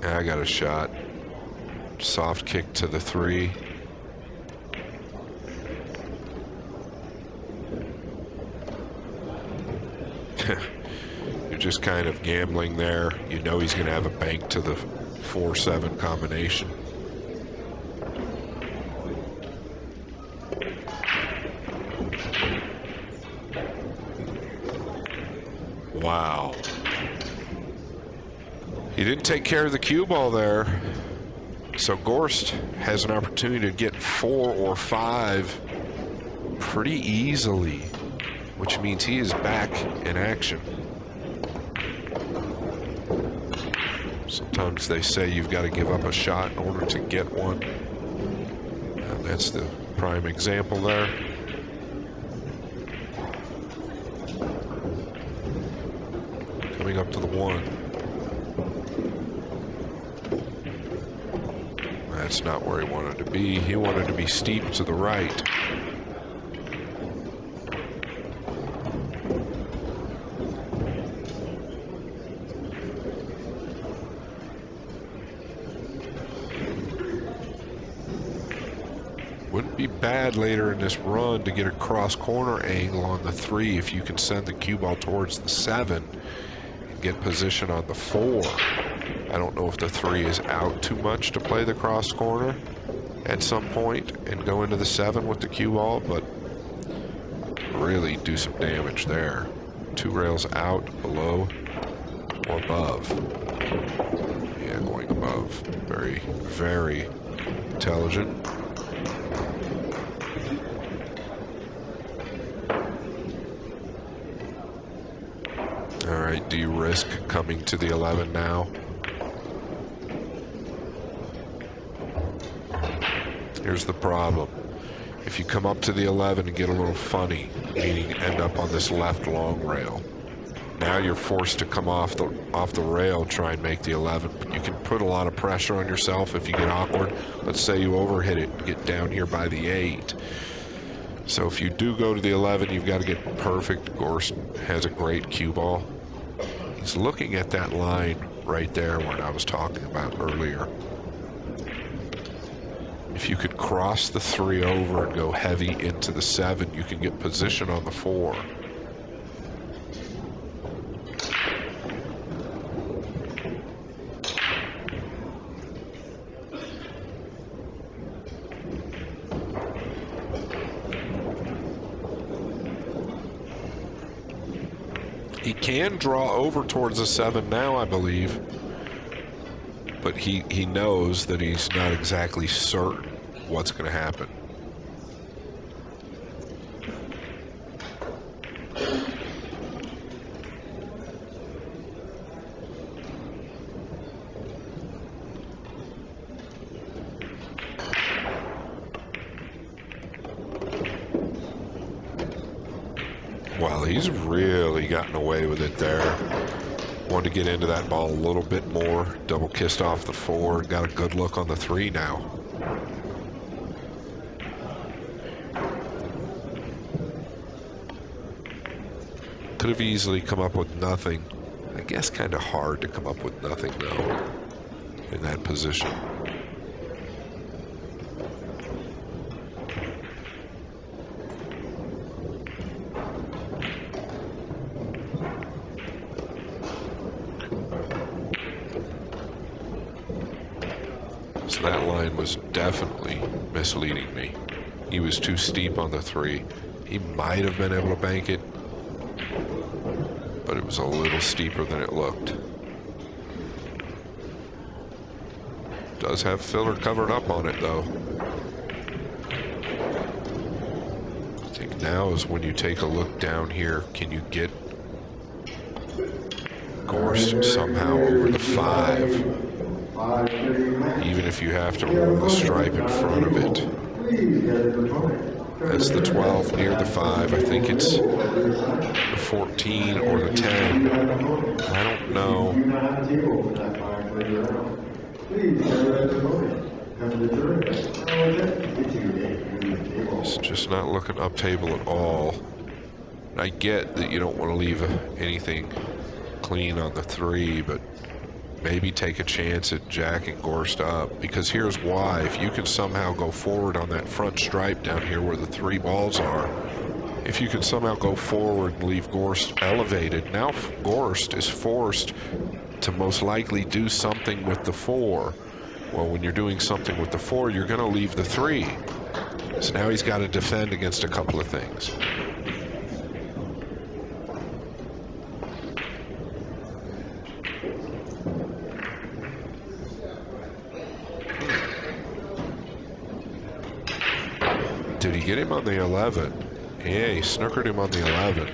I got a shot. Soft kick to the 3. You're just kind of gambling there. You know he's going to have a bank to the 4-7 combination. Wow. He didn't take care of the cue ball there. So Gorst has an opportunity to get 4 or 5 pretty easily, which means he is back in action. Sometimes they say you've got to give up a shot in order to get one. And that's the prime example there. Coming up to the 1. That's not where he wanted to be. He wanted to be steep to the right. Wouldn't be bad later in this run to get a cross corner angle on the 3 if you can send the cue ball towards the 7 and get position on the 4. I don't know if the 3 is out too much to play the cross corner at some point and go into the 7 with the cue ball, but really do some damage there. 2 rails out, below, or above. Yeah, going above. Very, very intelligent. All right, do you risk coming to the 11 now? Here's the problem. If you come up to the 11 and get a little funny, meaning end up on this left long rail, now you're forced to come off the rail, try and make the 11. You can put a lot of pressure on yourself if you get awkward. Let's say you overhit it and get down here by the 8. So if you do go to the 11, you've got to get perfect. Gorst has a great cue ball. He's looking at that line right there when I was talking about earlier. If you could cross the 3 over and go heavy into the 7, you can get position on the 4. He can draw over towards the 7 now, I believe. But he knows that he's not exactly certain what's going to happen. Well, he's really gotten away with it there. Wanted to get into that ball a little bit more. Double kissed off the 4. Got a good look on the 3 now. Could have easily come up with nothing. I guess kind of hard to come up with nothing though in that position. So that line was definitely misleading me. He was too steep on the 3. He might have been able to bank it, but it was a little steeper than it looked. Does have filler covered up on it though. I think now is when you take a look down here. Can you get Gorst somehow over the 5? Even if you have to roll the stripe in front of it. That's the 12 near the 5. I think it's the 14 or the 10. I don't know. It's just not looking up table at all. I get that you don't want to leave anything clean on the 3, but maybe take a chance at jacking Gorst up, because here's why. If you can somehow go forward on that front stripe down here where the 3 balls are, if you can somehow go forward and leave Gorst elevated, now Gorst is forced to most likely do something with the 4. Well, when you're doing something with the 4, you're going to leave the 3. So now he's got to defend against a couple of things. Did he get him on the 11? Yeah, he snookered him on the 11.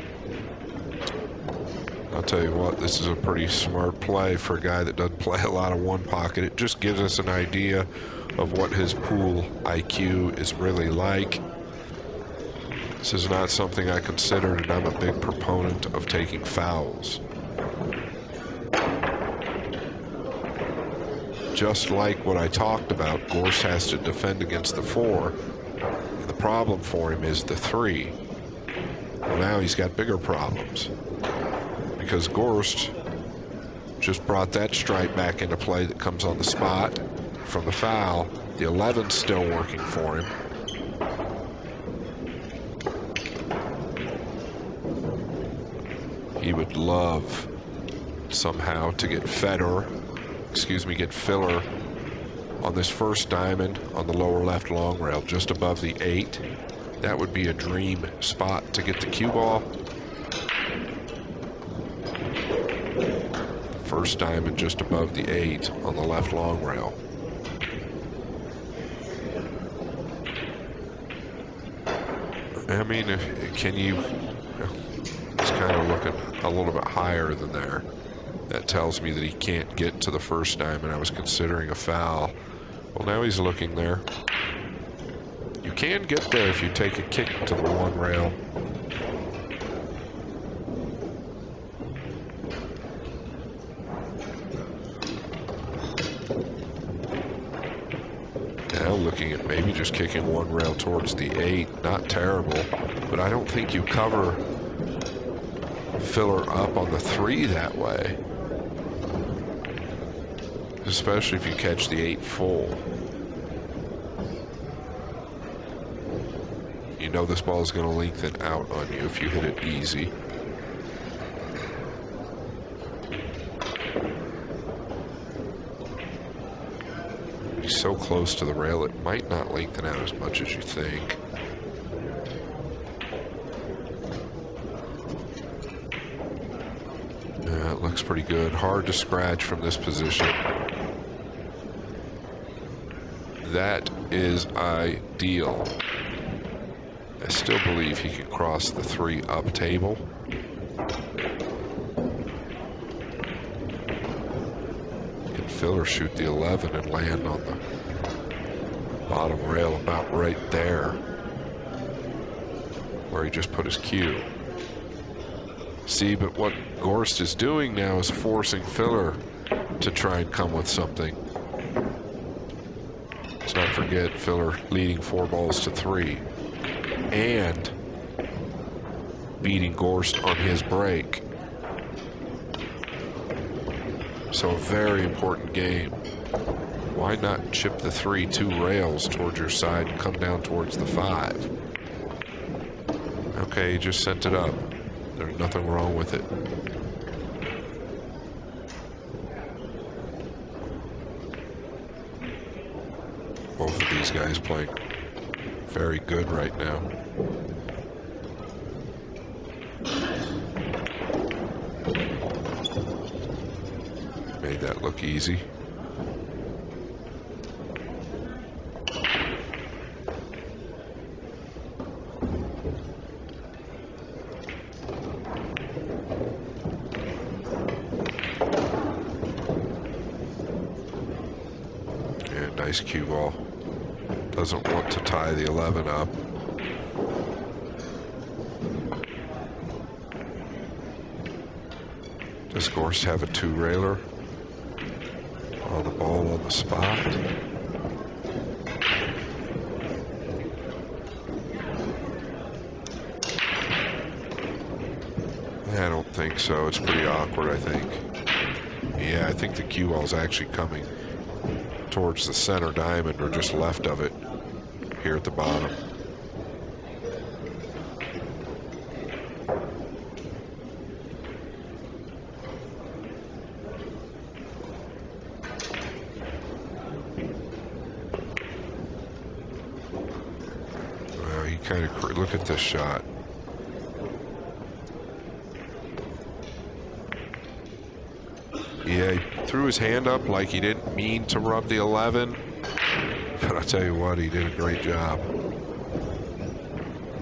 I'll tell you what, this is a pretty smart play for a guy that doesn't play a lot of one pocket. It just gives us an idea of what his pool IQ is really like. This is not something I considered, and I'm a big proponent of taking fouls. just like what I talked about, Gorst has to defend against the 4. And the problem for him is the 3. Well, now he's got bigger problems because Gorst just brought that stripe back into play that comes on the spot from the foul. The 11's still working for him. He would love somehow to get Fedor, get Filler on this first diamond on the lower left long rail, just above the 8. That would be a dream spot to get the cue ball. First diamond just above the 8 on the left long rail. I mean, can you... He's kind of looking a little bit higher than there. That tells me that he can't get to the first diamond. I was considering a foul. Well, now he's looking there. You can get there if you take a kick to the 1 rail. Now looking at maybe just kicking 1 rail towards the 8. Not terrible, but I don't think you cover Filler up on the 3 that way. Especially if you catch the 8 full. You know this ball is going to lengthen out on you if you hit it easy. He's so close to the rail, it might not lengthen out as much as you think. Yeah, it looks pretty good. Hard to scratch from this position. That is ideal. I still believe he can cross the 3 up table. Can Filler shoot the 11 and land on the bottom rail about right there where he just put his cue. See, but what Gorst is doing now is forcing Filler to try and come with something. Let's not forget Filler leading 4 balls to 3 and beating Gorst on his break. So a very important game. Why not chip the 3 2 rails towards your side and come down towards the 5? Okay, he just sent it up. There's nothing wrong with it. Both of these guys playing very good right now. Made that look easy. And nice cue ball. Doesn't want to tie the 11 up. Does Gorst have a 2-railer on the ball on the spot? I don't think so. It's pretty awkward, I think. Yeah, I think the cue ball is actually coming towards the center diamond or just left of it here at the bottom. Well, he kind of, look at this shot. Yeah, he threw his hand up like he didn't mean to rub the 11. But I'll tell you what, he did a great job.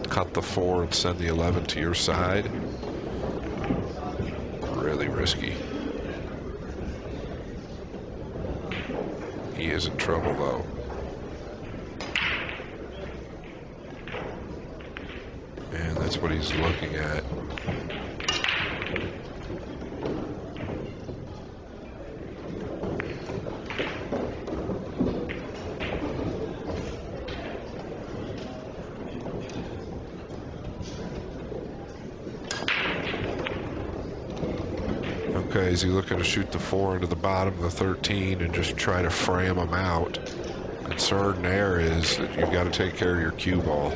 Cut the 4 and send the 11 to your side. Really risky. He is in trouble though. And that's what he's looking at. Okay, is he looking to shoot the 4 into the bottom of the 13 and just try to frame them out? Concern there is that you've got to take care of your cue ball.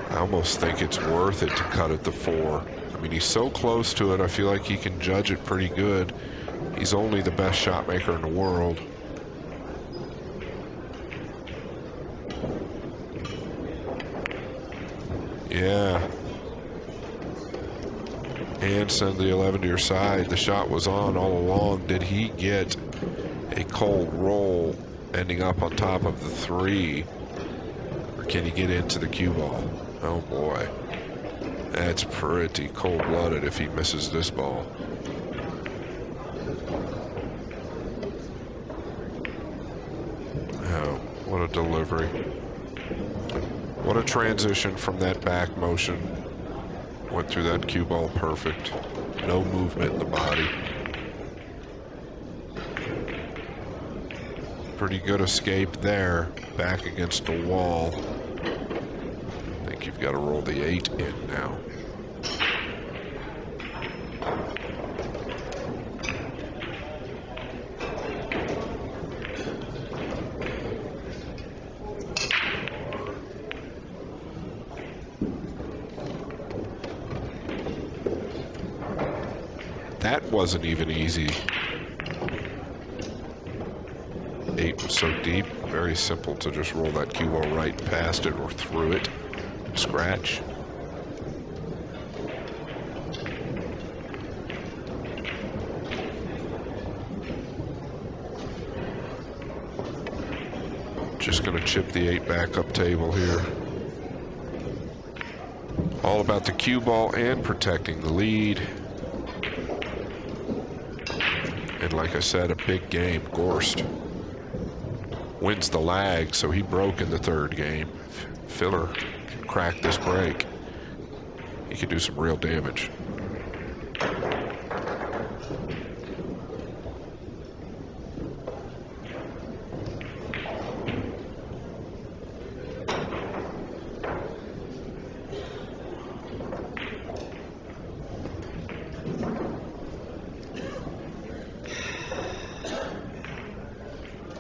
I almost think it's worth it to cut at the 4. I mean, he's so close to it, I feel like he can judge it pretty good. He's only the best shot maker in the world. Yeah. And send the 11 to your side. The shot was on all along. Did he get a cold roll ending up on top of the 3? Or can he get into the cue ball? Oh boy. That's pretty cold-blooded if he misses this ball. Oh, what a delivery. What a transition from that back motion. Went through that cue ball perfect. No movement in the body. Pretty good escape there. Back against the wall. I think you've got to roll the 8 in now. That wasn't even easy. 8 was so deep, very simple to just roll that cue ball right past it or through it. Scratch. Just gonna chip the 8 back up table here. All about the cue ball and protecting the lead. And like I said, a big game. Gorst wins the lag, so he broke in the 3rd game. Fedor can crack this break. He can do some real damage.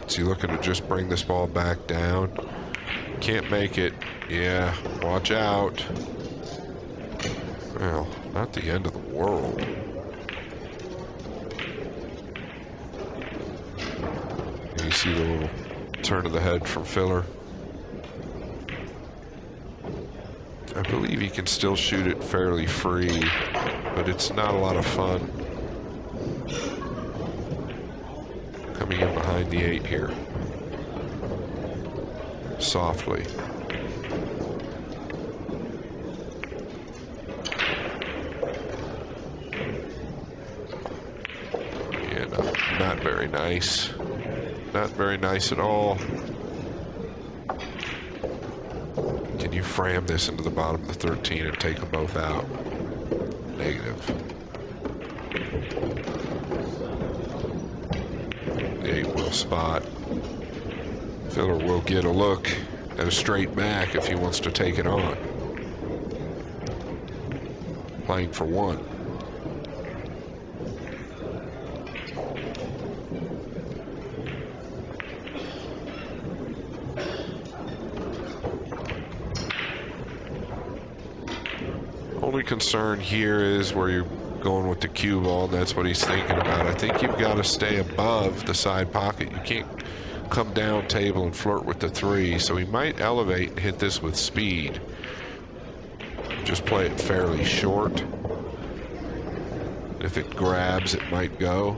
Is he looking to just bring this ball back down? Can't make it. Yeah, watch out. Well, not the end of the world. You see the little turn of the head from Fedor. I believe he can still shoot it fairly free, but it's not a lot of fun. Coming in behind the 8 here. Softly. Yeah, not very nice. Not very nice at all. Can you frame this into the bottom of the 13 and take them both out? Negative. The 8 will spot. Fedor will get a look at a straight back if he wants to take it on. Playing for 1. Only concern here is where you're going with the cue ball. That's what he's thinking about. I think you've got to stay above the side pocket. You can't come down table and flirt with the 3, so he might elevate and hit this with speed. Just play it fairly short. If it grabs, it might go.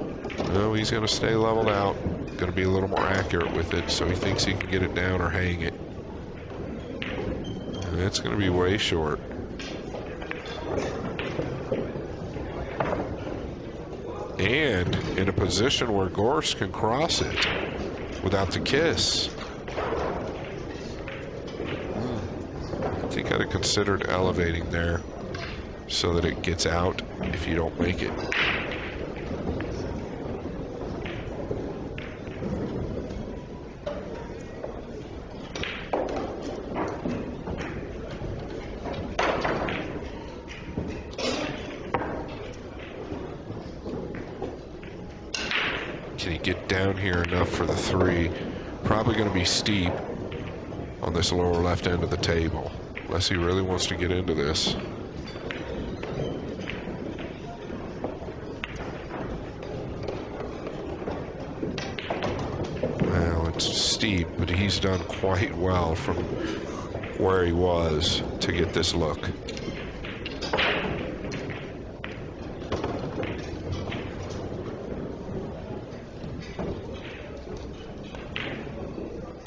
No, he's going to stay leveled out. Going to be a little more accurate with it, so he thinks he can get it down or hang it. And it's going to be way short. And in a position where Gorst can cross it without the kiss. I think I'd have considered elevating there so that it gets out if you don't make it. get down here enough for the 3. Probably going to be steep on this lower left end of the table, unless he really wants to get into this. Well, it's steep, but he's done quite well from where he was to get this look.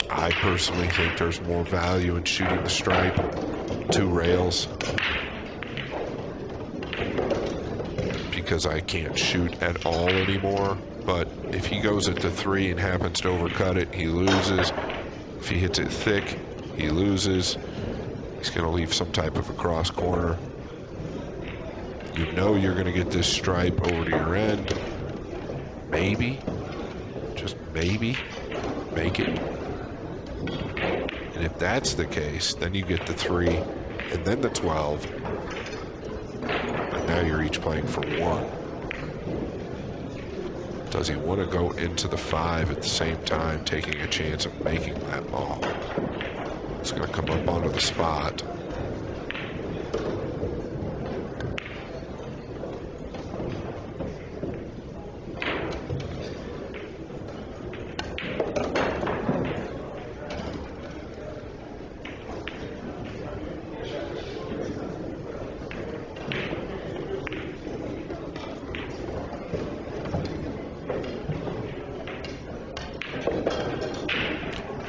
I personally think there's more value in shooting the stripe, 2 rails, because I can't shoot at all anymore. But if he goes at the 3 and happens to overcut it, he loses. If he hits it thick, he loses. He's going to leave some type of a cross corner. You know you're going to get this stripe over to your end. Maybe, just maybe, make it. And if that's the case, then you get the 3 and then the 12. And now you're each playing for 1. Does he want to go into the 5 at the same time, taking a chance of making that ball? It's going to come up onto the spot.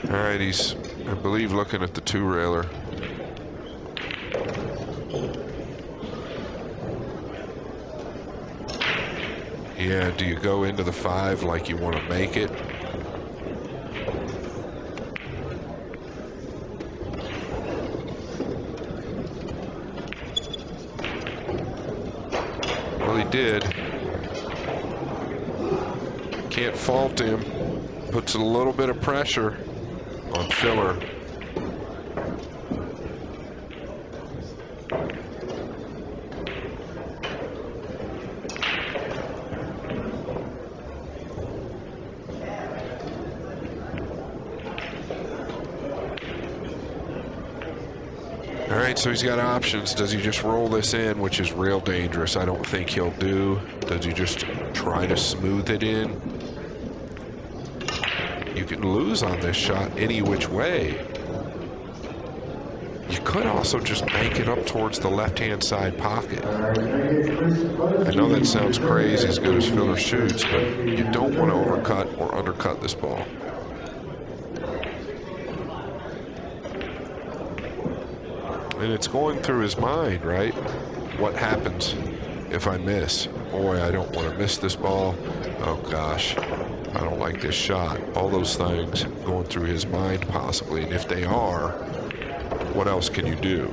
All right, he's, I believe, looking at the 2-railer. Yeah, do you go into the 5 like you want to make it? Well, he did. Can't fault him. Puts a little bit of pressure on Fedor. All right, so he's got options. Does he just roll this in, which is real dangerous? I don't think he'll do. Does he just try to smooth it in? You can lose on this shot any which way. You could also just bank it up towards the left-hand side pocket. I know that sounds crazy as good as Fedor shoots, but you don't want to overcut or undercut this ball. And it's going through his mind, right? What happens if I miss? Boy, I don't want to miss this ball. Oh gosh, I don't like this shot. All those things going through his mind possibly. And if they are, what else can you do?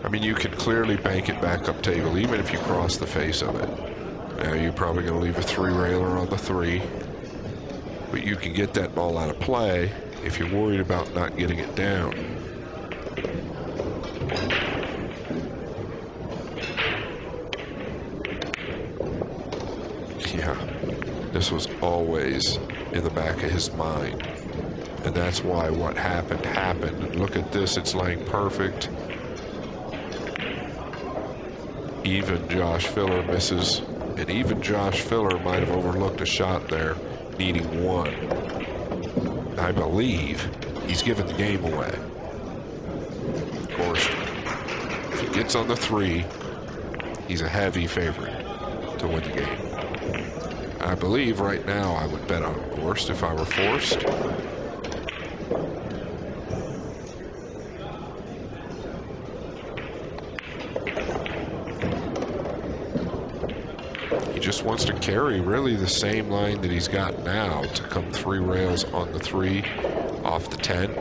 I mean, you can clearly bank it back up table, even if you cross the face of it. Now, you're probably going to leave a 3-railer on the 3, but you can get that ball out of play if you're worried about not getting it down. Yeah, this was always in the back of his mind, and that's why what happened happened. And look at this, it's laying perfect. Even Josh Fedor misses, and even Josh Fedor might have overlooked a shot there, needing 1. I believe he's given the game away. Gorst, if he gets on the 3, he's a heavy favorite to win the game. I believe right now I would bet on Gorst if I were forced. He just wants to carry really the same line that he's got now to come 3 rails on the 3 off the 10.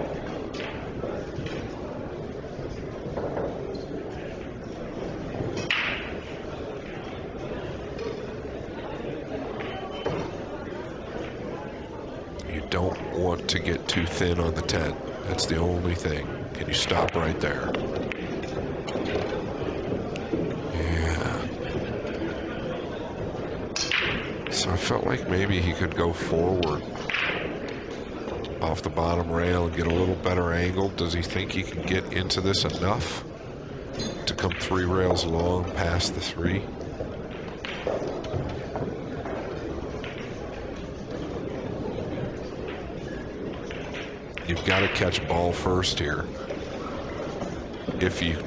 You don't want to get too thin on the 10. That's the only thing. Can you stop right there? Yeah. So I felt like maybe he could go forward off the bottom rail and get a little better angle. Does he think he can get into this enough to come 3 rails long past the 3? You've got to catch ball first here. If you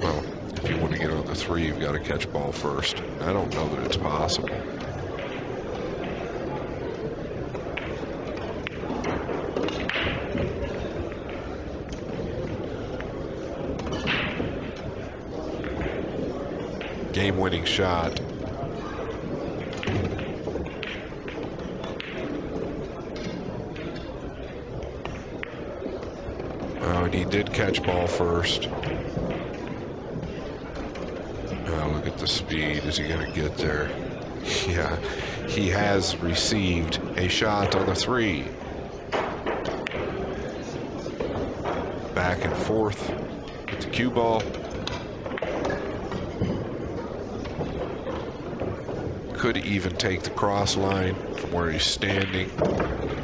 want to get on the 3, you've got to catch ball first. I don't know that it's possible. Game-winning shot. Oh, and he did catch ball first. Oh, look at the speed. Is he going to get there? Yeah, he has received a shot on the 3. Back and forth with the cue ball. Could even take the cross line from where he's standing.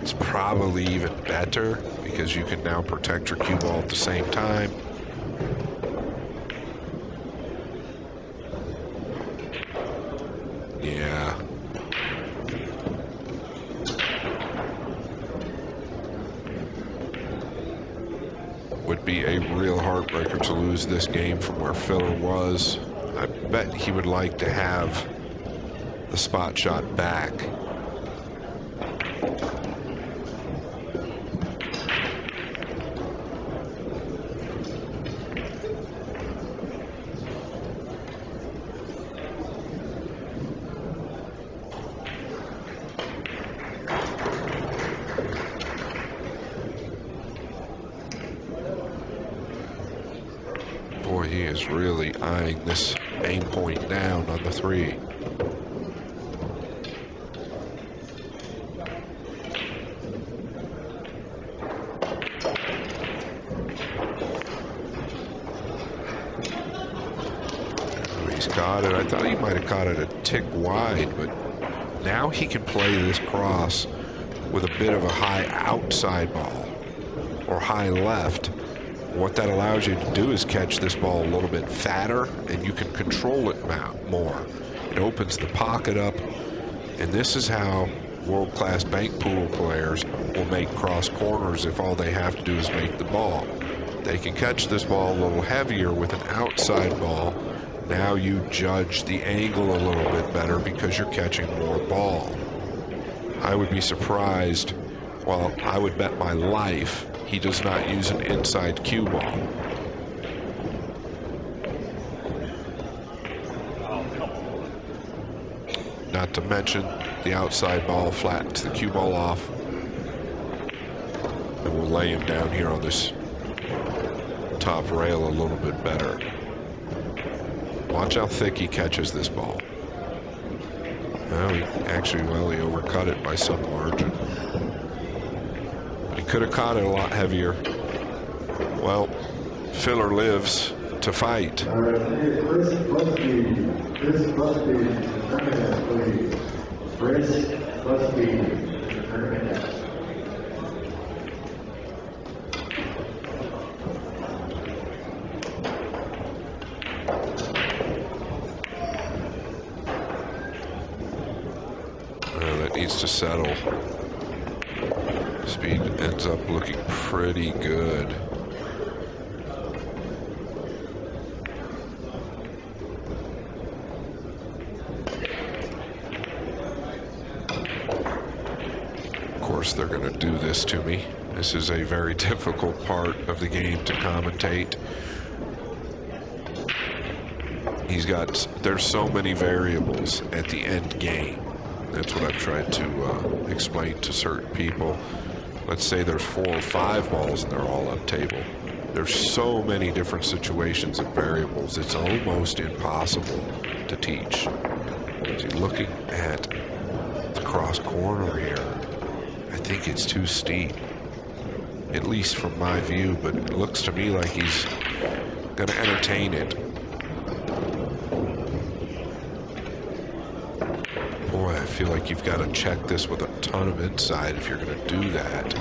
It's probably even better because you can now protect your cue ball at the same time. Yeah. Would be a real heartbreaker to lose this game from where Fedor was. I bet he would like to have the spot shot back. Boy, he is really eyeing this aim point down on the 3. He's caught it. I thought he might have caught it a tick wide, but now he can play this cross with a bit of a high outside ball or high left. What that allows you to do is catch this ball a little bit fatter, and you can control it more. It opens the pocket up, and this is how world-class bank pool players will make cross corners if all they have to do is make the ball. They can catch this ball a little heavier with an outside ball. Now you judge the angle a little bit better because you're catching more ball. I would be surprised, well, I would bet my life he does not use an inside cue ball. Not to mention the outside ball flattens the cue ball off. And we'll lay him down here on this top rail a little bit better. Watch how thick he catches this ball. Well, he overcut it by some margin. But he could have caught it a lot heavier. Well, Fedor lives to fight. All right, Chris Busby, tournament, please. Chris Busby, tournament. That needs to settle. Speed ends up looking pretty good. Of course, they're going to do this to me. This is a very difficult part of the game to commentate. There's so many variables at the end game. That's what I've tried to explain to certain people. Let's say there's 4 or 5 balls and they're all up table. There's so many different situations and variables, it's almost impossible to teach. So looking at the cross corner here, I think it's too steep, at least from my view, but it looks to me like he's going to entertain it. Boy, I feel like you've got to check this with a ton of inside if you're going to do that.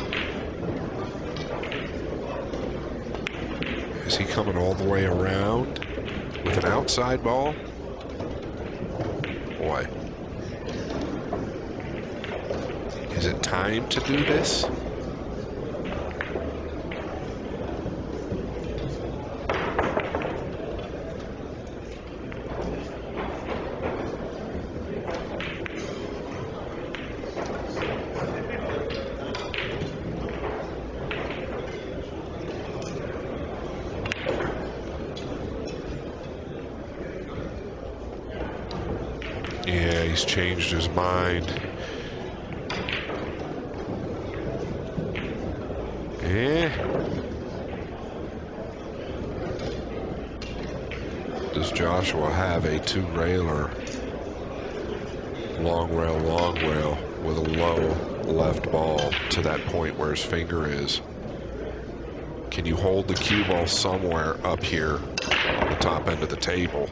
Is he coming all the way around with an outside ball? Boy. Is it time to do this? Yeah, he's changed his mind. Yeah. Does Joshua have a two-railer? Long rail with a low left ball to that point where his finger is. Can you hold the cue ball somewhere up here on the top end of the table?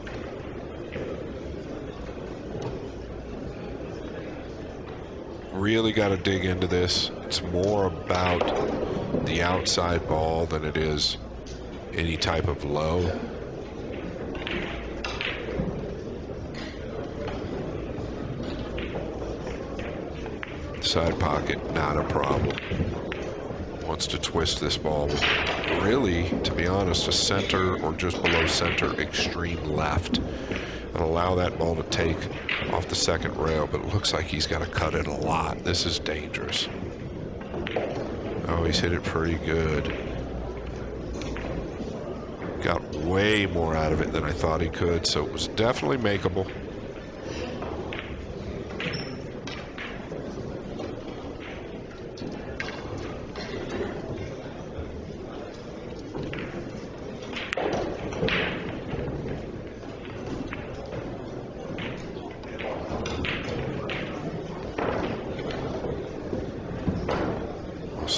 Really got to dig into this. It's more about the outside ball than it is any type of low. Side pocket, not a problem. Wants to twist this ball. Really, to be honest, a center or just below center extreme left. And allow that ball to take off the second rail, but it looks like he's got to cut it a lot. This is dangerous. Oh, he's hit it pretty good. Got way more out of it than I thought he could, so it was definitely makeable.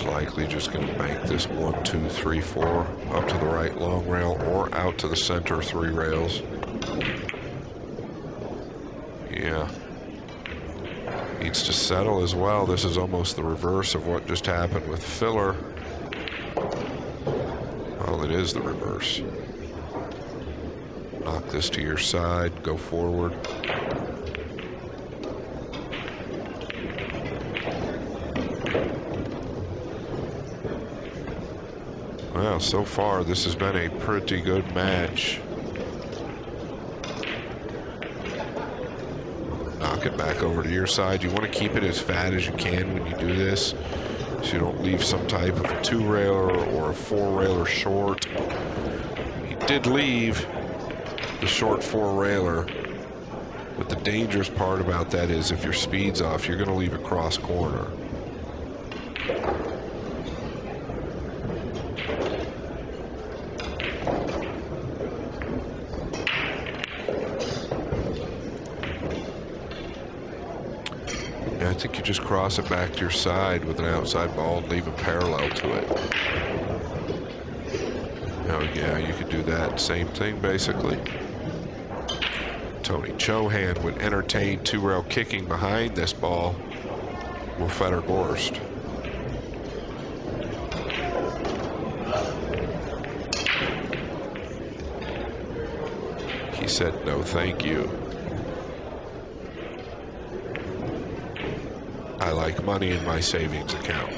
Likely just going to bank this 1, 2, 3, 4 up to the right long rail or out to the center 3 rails. Yeah. Needs to settle as well. This is almost the reverse of what just happened with Filler. Well, it is the reverse. Knock this to your side, go forward. Well, so far this has been a pretty good match. Knock it back over to your side. You want to keep it as fat as you can when you do this, so you don't leave some type of a 2-railer or a 4-railer short. He did leave the short 4-railer, but the dangerous part about that is if your speed's off, you're going to leave a cross corner. I think you just cross it back to your side with an outside ball and leave it parallel to it. Oh yeah, you could do that. Same thing basically. Tony Chohan would entertain 2-rail kicking behind this ball with Fedor Gorst. He said no thank you. I like money in my savings account.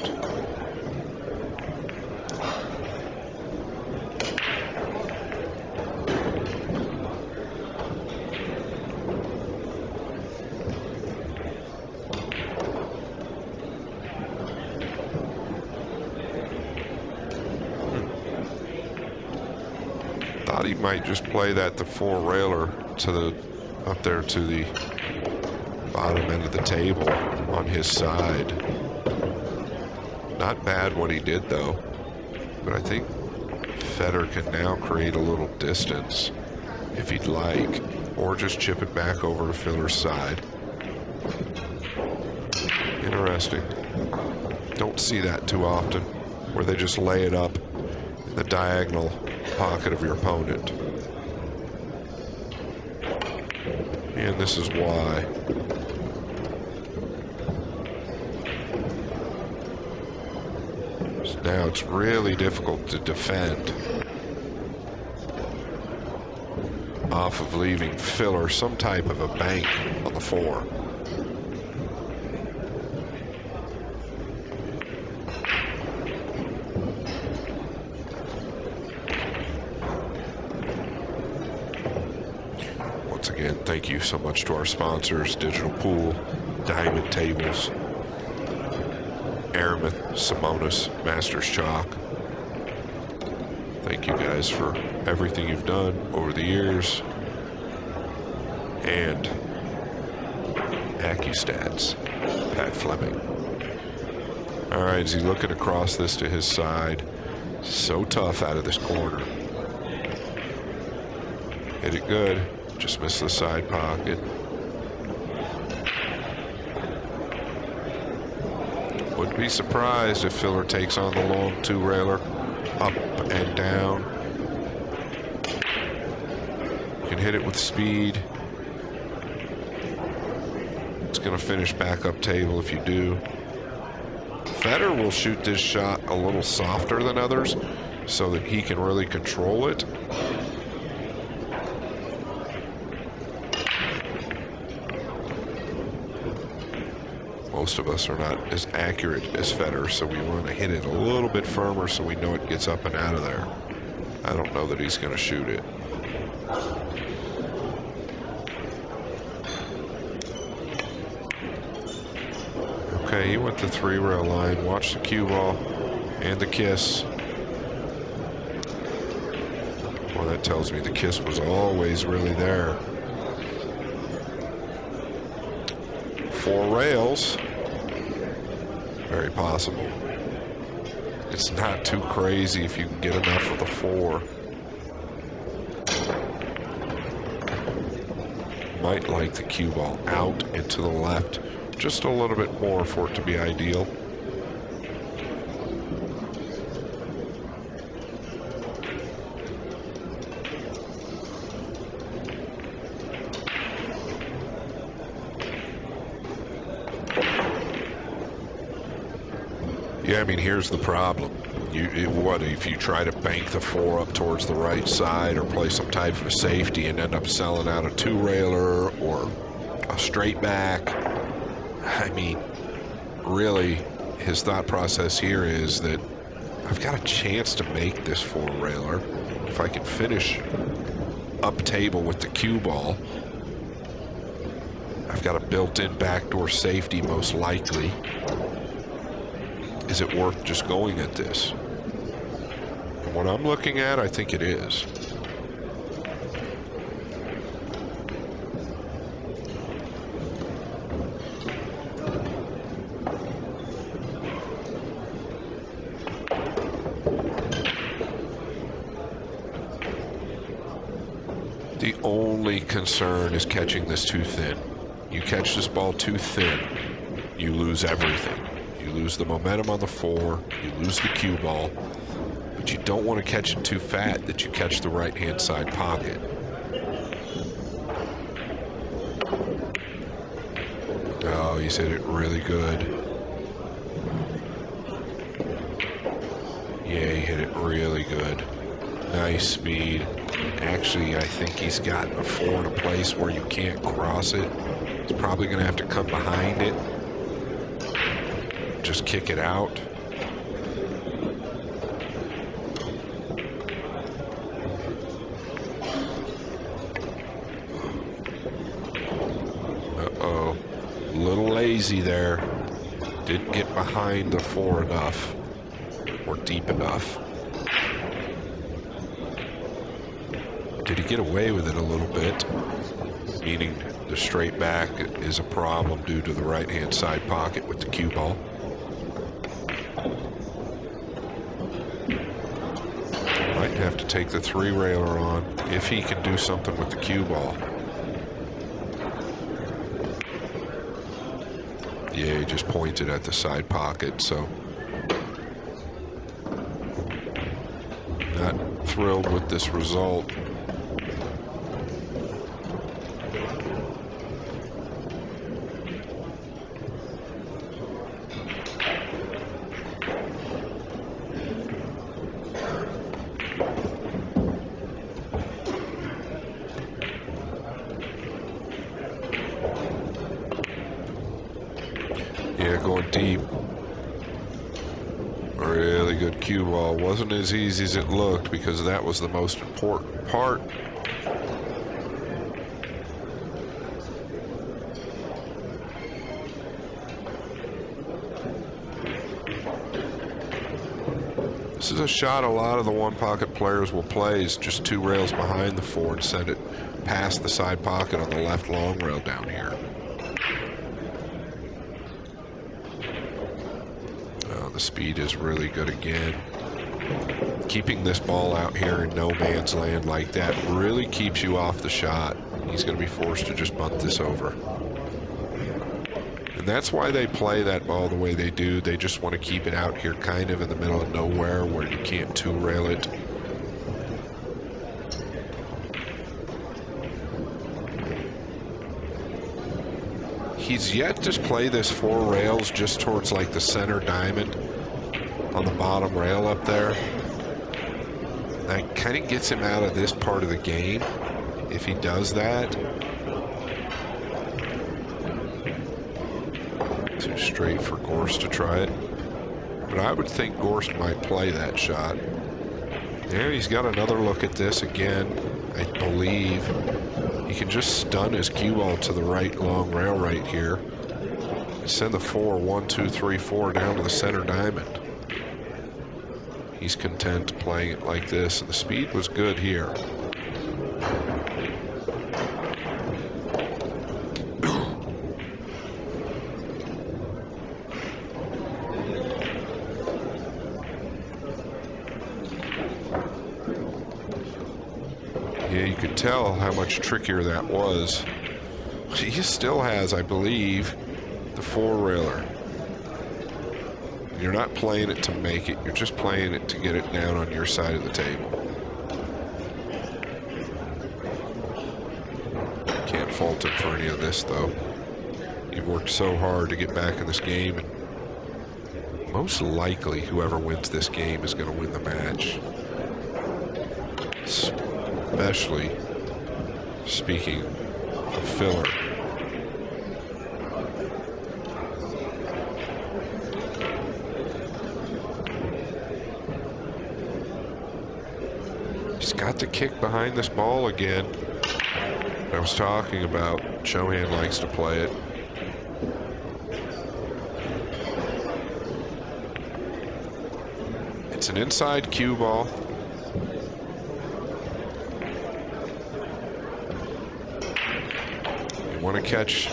Thought he might just play that the 4-railer to the up there to the bottom end of the table on his side. Not bad what he did though, but I think Fedor can now create a little distance if he'd like, or just chip it back over to Filler's side. Interesting. Don't see that too often, where they just lay it up in the diagonal pocket of your opponent. And this is why. So now it's really difficult to defend off of leaving filler some type of a bank on the 4. Once again, thank you so much to our sponsors, Digital Pool, Diamond Tables, Aramith, Simonis, Masters Chalk. Thank you guys for everything you've done over the years. And AccuStats, Pat Fleming. All right, is he looking across this to his side? So tough out of this corner. Hit it good. Just missed the side pocket. Wouldn't be surprised if filler takes on the long 2-railer. Up and down. You can hit it with speed. It's going to finish back up table if you do. Fedor will shoot this shot a little softer than others so that he can really control it. Most of us are not as accurate as Fedor, so we want to hit it a little bit firmer so we know it gets up and out of there. I don't know that he's going to shoot it. Okay, he went the 3-rail line. Watch the cue ball and the kiss. Well, that tells me the kiss was always really there. 4 rails. Very possible. It's not too crazy if you can get enough of the 4. Might like the cue ball out and to the left just a little bit more for it to be ideal. Yeah, I mean, here's the problem. What if you try to bank the 4 up towards the right side or play some type of a safety and end up selling out a 2-railer or a straight back? I mean, really, his thought process here is that I've got a chance to make this 4-railer if I can finish up table with the cue ball. I've got a built-in backdoor safety most likely. Is it worth just going at this? And what I'm looking at, I think it is. The only concern is catching this too thin. You catch this ball too thin, you lose everything. You lose the momentum on the 4, you lose the cue ball, but you don't want to catch it too fat that you catch the right-hand side pocket. Oh, he's hit it really good. Yeah, he hit it really good. Nice speed. Actually, I think he's gotten a 4 in a place where you can't cross it. He's probably going to have to come behind it. Just kick it out. Uh-oh. A little lazy there. Didn't get behind the 4 enough. Or deep enough. Did he get away with it a little bit? Meaning the straight back is a problem due to the right-hand side pocket with the cue ball. Might have to take the 3-railer on if he can do something with the cue ball. Yeah, he just pointed at the side pocket, so Not thrilled with this result. Yeah, going deep. Really good cue ball. Wasn't as easy as it looked because that was the most important part. This is a shot a lot of the one pocket players will play, is just 2 rails behind the 4 and send it past the side pocket on the left long rail down here. The speed is really good again. Keeping this ball out here in no man's land like that really keeps you off the shot. He's going to be forced to just bunt this over. And that's why they play that ball the way they do. They just want to keep it out here kind of in the middle of nowhere where you can't 2-rail it. He's yet to play this 4 rails just towards like the center diamond on the bottom rail up there. That kind of gets him out of this part of the game if he does that. Too straight for Gorst to try it. But I would think Gorst might play that shot. There, he's got another look at this again, I believe. He can just stun his cue ball to the right long rail right here. Send the 4, 1, 2, 3, 4 down to the center diamond. He's content playing it like this, and the speed was good here. Yeah, you could tell how much trickier that was. He still has, I believe, the 4-railer. You're not playing it to make it, you're just playing it to get it down on your side of the table. Can't fault him for any of this, though. You've worked so hard to get back in this game, and most likely whoever wins this game is going to win the match. Especially speaking of filler. He's got the kick behind this ball again. I was talking about. Chohan likes to play it. It's an inside cue ball. You want to catch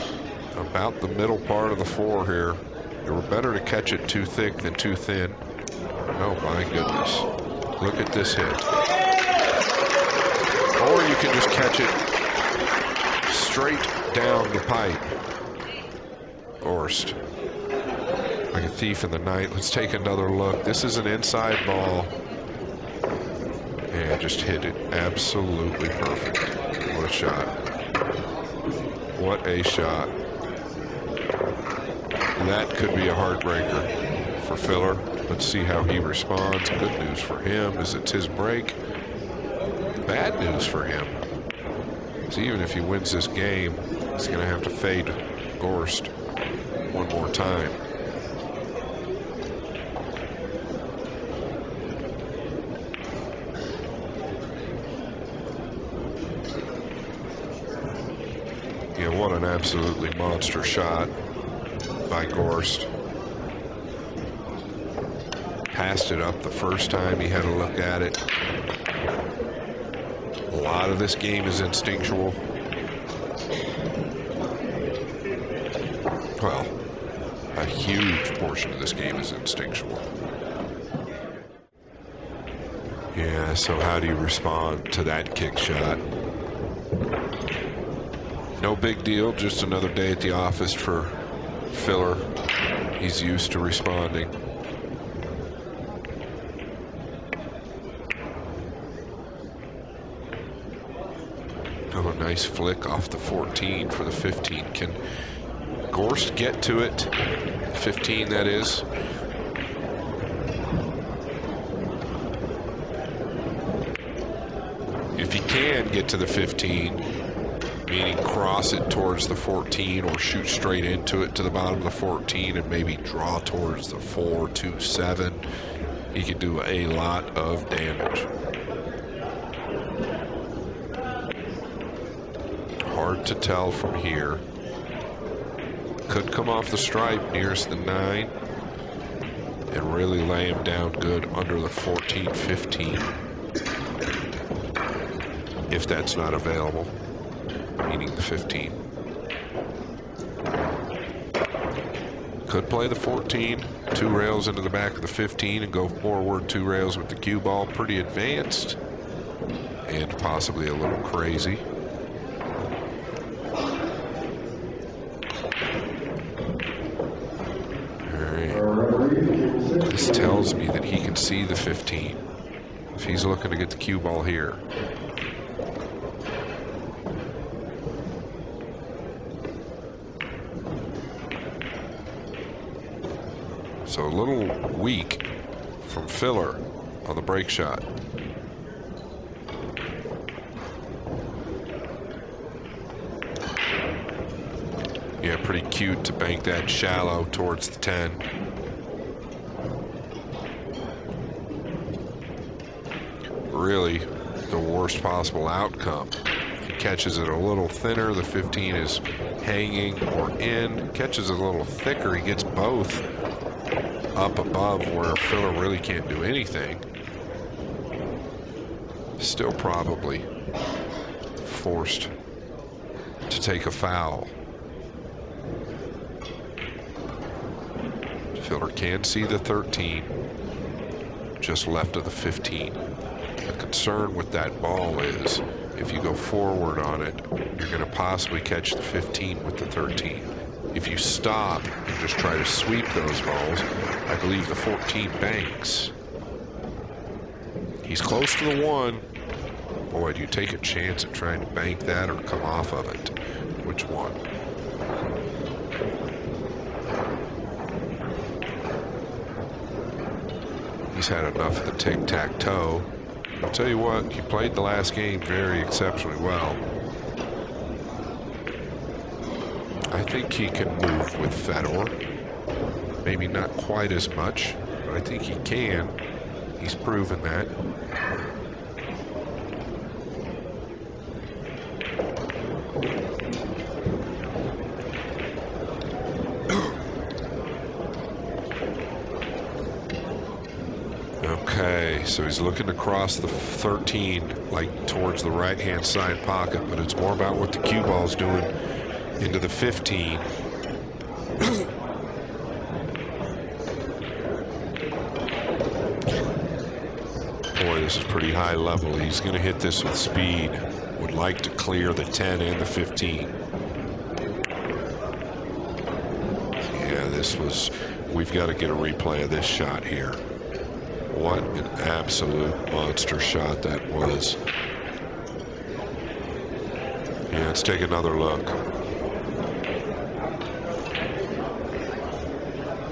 about the middle part of the 4 here. It were better to catch it too thick than too thin. Oh my goodness. Look at this hit. Or you can just catch it straight down the pipe. Gorst, like a thief in the night. Let's take another look. This is an inside ball. And just hit it absolutely perfect. What a shot. What a shot. That could be a heartbreaker for Filler. Let's see how he responds. Good news for him is it's his break. Bad news for him. So even if he wins this game, he's going to have to fade Gorst one more time. Yeah, what an absolutely monster shot by Gorst. Passed it up the first time he had a look at it. A lot of this game is instinctual. Well, a huge portion of this game is instinctual. Yeah, so how do you respond to that kick shot? No big deal, just another day at the office for Filler. He's used to responding. nice flick off the 14 for the 15. Can Gorst get to it? 15, that is. If he can get to the 15, meaning cross it towards the 14 or shoot straight into it to the bottom of the 14 and maybe draw towards the 4-2-7, he could do a lot of damage. Hard to tell from here. Could come off the stripe nearest the 9 and really lay him down good under the 14-15. If that's not available, meaning the 15. Could play the 14, 2 rails into the back of the 15 and go forward 2 rails with the cue ball. Pretty advanced and possibly a little crazy. This tells me that he can see the 15 if he's looking to get the cue ball here. So a little weak from Fedor on the break shot. Yeah, pretty cute to bank that shallow towards the 10. Really the worst possible outcome. He catches it a little thinner, the 15 is hanging or in. Catches it a little thicker, he gets both up above where Fedor really can't do anything. Still probably forced to take a foul. Fedor can see the 13 just left of the 15. The concern with that ball is if you go forward on it, you're going to possibly catch the 15 with the 13. If you stop and just try to sweep those balls, I believe the 14 banks. He's close to the 1. Boy, do you take a chance at trying to bank that or come off of it? Which one? He's had enough of the tic-tac-toe. I'll tell you what, he played the last game very exceptionally well. I think he can move with Fedor. Maybe not quite as much, but I think he can. He's proven that. Okay, so he's looking to cross the 13, like towards the right-hand side pocket, but it's more about what the cue ball's doing into the 15. Boy, this is pretty high level. He's going to hit this with speed. Would like to clear the 10 and the 15. Yeah, this was, we've got to get a replay of this shot here. What an absolute monster shot that was. Yeah, let's take another look.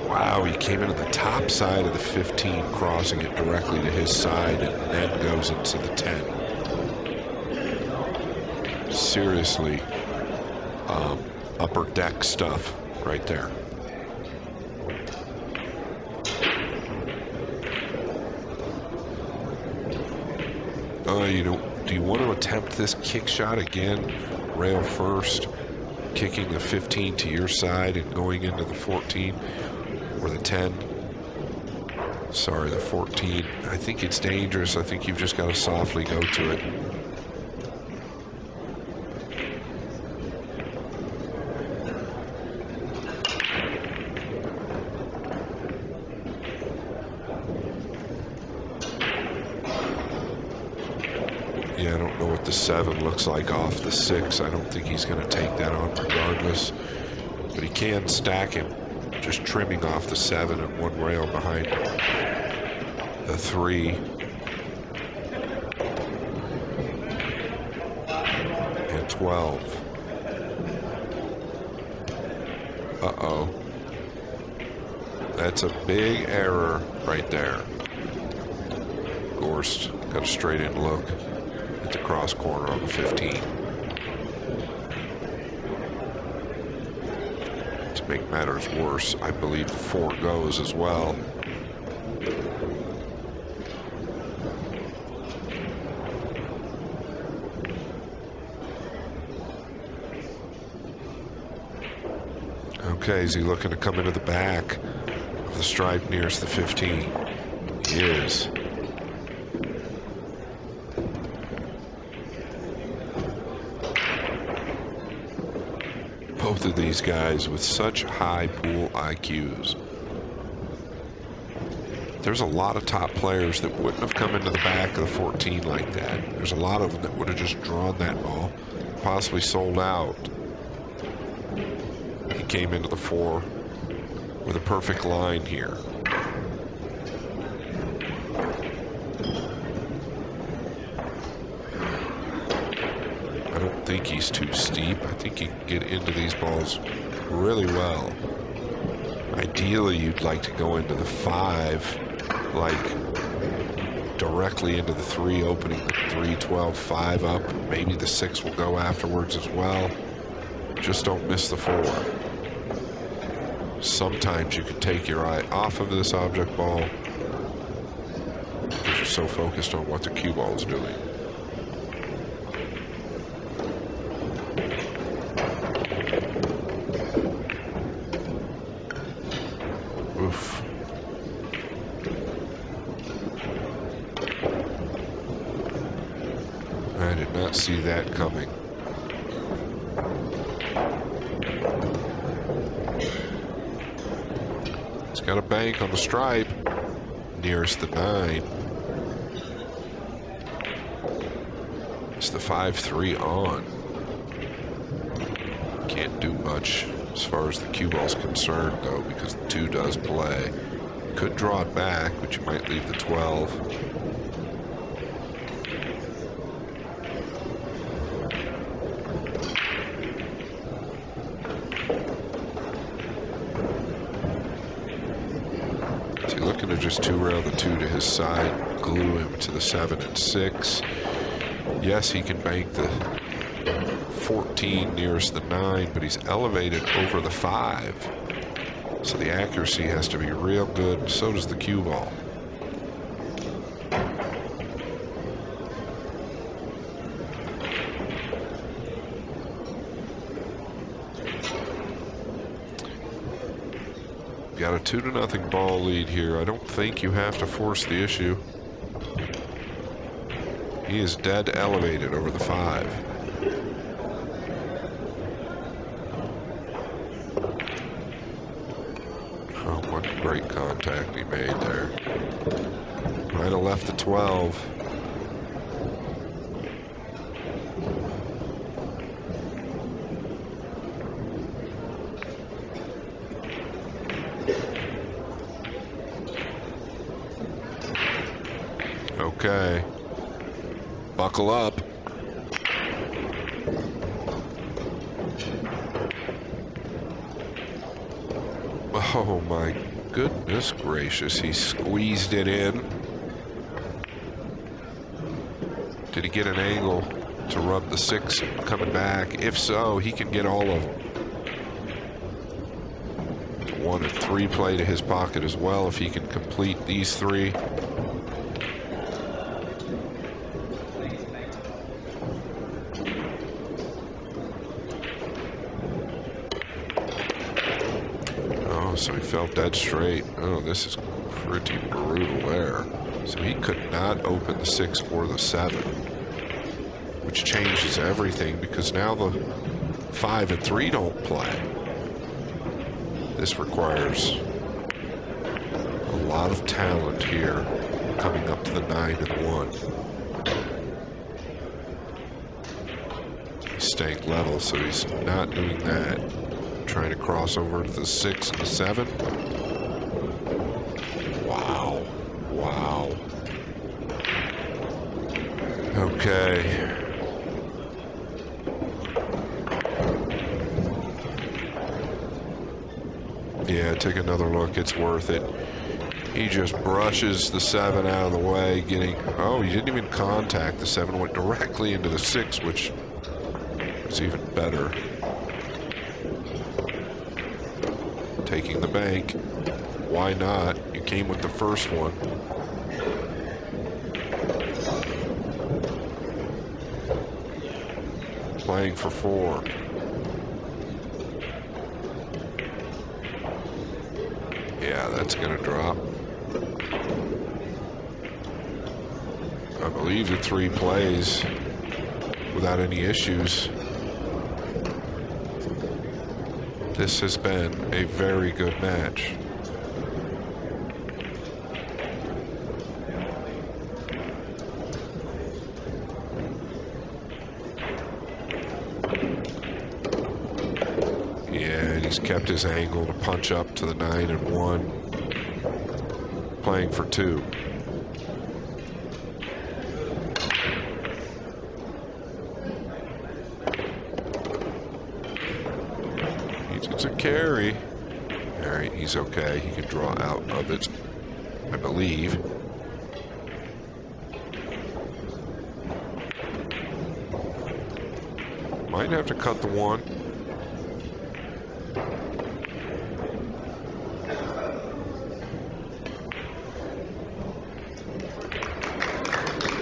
Wow, he came into the top side of the 15, crossing it directly to his side, and then goes into the 10. Seriously, upper deck stuff right there. You know, do you want to attempt this kick shot again? Rail first, kicking the 15 to your side and going into the 14 or the 10. Sorry, the 14. I think it's dangerous. I think you've just got to softly go to it. Yeah, I don't know what the 7 looks like off the 6. I don't think he's going to take that on regardless. But he can stack him, just trimming off the 7 and 1 rail behind the 3. And that 12. Uh-oh. That's a big error right there. Gorst got a straight in look at the cross corner on the 15. To make matters worse, I believe 4 goes as well. Okay, is he looking to come into the back of the stripe nearest the 15? He is. Both of these guys with such high pool IQs. There's a lot of top players that wouldn't have come into the back of the 14 like that. There's a lot of them that would have just drawn that ball, possibly sold out. He came into the 4 with a perfect line here. I don't think he's too steep. I think he can get into these balls really well. Ideally, you'd like to go into the 5, like directly into the 3, opening the 3, 12, 5 up. Maybe the 6 will go afterwards as well. Just don't miss the 4. Sometimes you can take your eye off of this object ball because you're so focused on what the cue ball is doing. Oof. I did not see that coming. It's got a bank on the stripe nearest the 9. It's the 5-3 on. Can't do much as far as the cue ball's concerned, though, because the 2 does play. Could draw it back, but you might leave the 12. Is he looking to just 2-rail the 2 to his side, glue him to the 7 and 6? Yes, he can bank the 14 nearest the 9, but he's elevated over the 5. So the accuracy has to be real good. So does the cue ball. Got a 2-0 ball lead here. I don't think you have to force the issue. He is dead elevated over the 5. Oh, what great contact he made there. Might have left the 12. Okay. Buckle up. Oh my goodness gracious, he squeezed it in. Did he get an angle to rub the 6 coming back? If so, he can get all of them. 1 and 3 play to his pocket as well if he can complete these 3. So he fell dead straight. Oh, this is pretty brutal there. So he could not open the 6 or the 7, which changes everything because now the 5 and 3 don't play. This requires a lot of talent here coming up to the 9 and 1. He's staying level, so he's not doing that. Trying to cross over to the 6 and the 7. Wow. Wow. Okay. Yeah, take another look. It's worth it. He just brushes the 7 out of the way, getting... Oh, he didn't even contact the 7. Went directly into the 6, which is even better. Taking the bank. Why not? You came with the first one. Playing for 4. Yeah, that's going to drop. I believe the 3 plays without any issues. This has been a very good match. Yeah, and he's kept his angle to punch up to the 9 and 1. Playing for 2. It's a carry. All right, he's okay. He can draw out of it, I believe. Might have to cut the 1.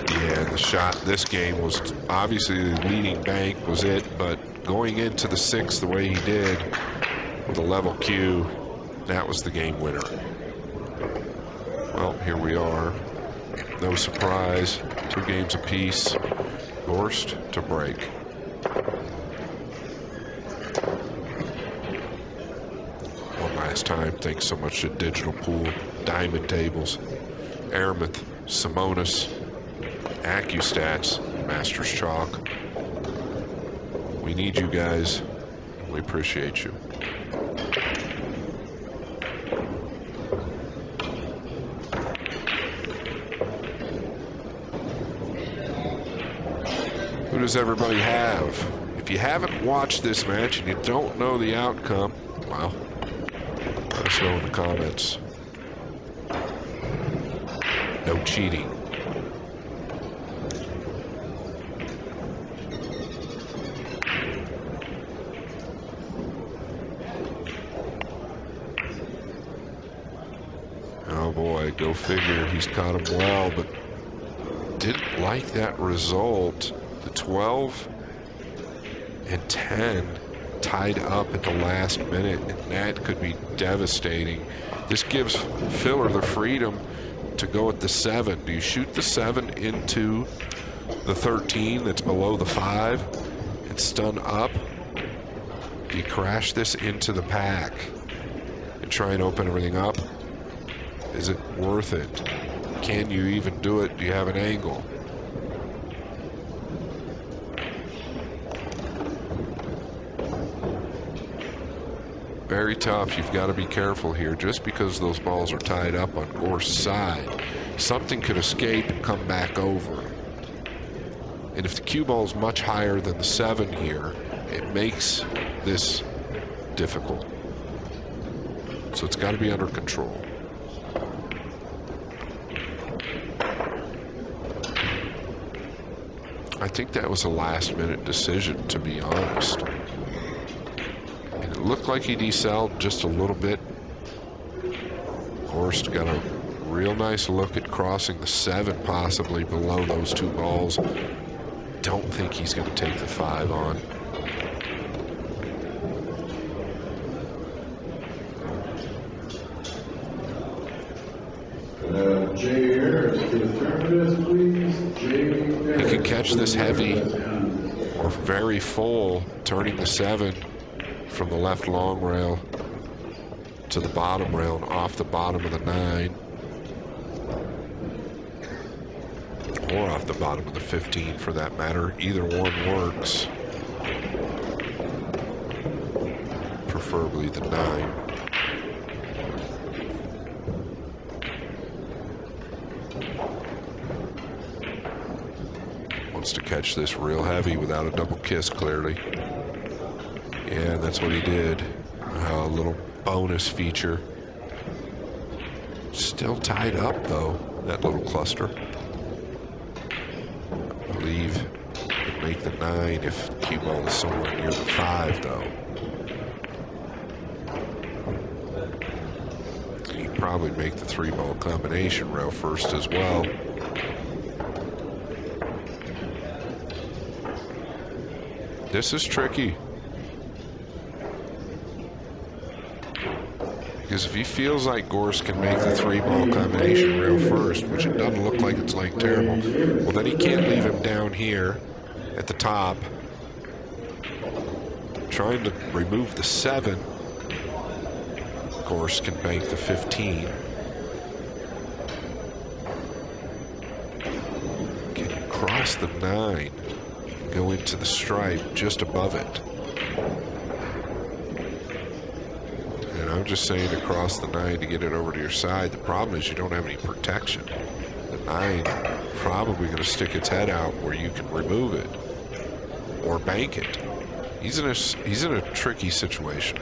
Yeah, the shot this game was obviously the leading bank was it, but going into the 6 the way he did with a level Q, that was the game winner. Well, here we are. No surprise. 2 games apiece. Gorst to break. One last time, thanks so much to Digital Pool, Diamond Tables, Aramith, Simonis, AccuStats, Masters Chalk. We need you guys. We appreciate you. Who does everybody have? If you haven't watched this match and you don't know the outcome, well, let us know in the comments. No cheating. Oh boy, go figure. He's caught him well, but didn't like that result. The 12 and 10 tied up at the last minute, and that could be devastating. This gives Fedor the freedom to go at the 7. Do you shoot the 7 into the 13 that's below the 5 and stun up? Do you crash this into the pack and try and open everything up? Is it worth it? Can you even do it? Do you have an angle? Very tough. You've got to be careful here. Just because those balls are tied up on Gorst's side, something could escape and come back over. And if the cue ball is much higher than the 7 here, it makes this difficult. So it's got to be under control. I think that was a last-minute decision, to be honest. And it looked like he decelled just a little bit. Gorst got a real nice look at crossing the 7, possibly below those 2 balls. Don't think he's going to take the 5 on. Jay Harris, affirmative, please. He can catch this heavy or very full, turning the 7 from the left long rail to the bottom rail and off the bottom of the 9. Or off the bottom of the 15 for that matter. Either one works. Preferably the 9. Wants to catch this real heavy without a double kiss, clearly. Yeah, that's what he did. A little bonus feature. Still tied up though, that little cluster. I believe it'd make the 9 if cue ball is somewhere near the 5 though. He'd probably make the 3-ball combination rail first as well. This is tricky. Because if he feels like Gorst can make the 3-ball combination rail first, which it doesn't look like it's like terrible, well then he can't leave him down here at the top trying to remove the 7. Gorst can bank the 15. Can you cross the 9 and go into the stripe just above it? And I'm just saying to cross the 9 to get it over to your side. The problem is you don't have any protection. The 9 probably going to stick its head out where you can remove it or bank it. He's in a tricky situation.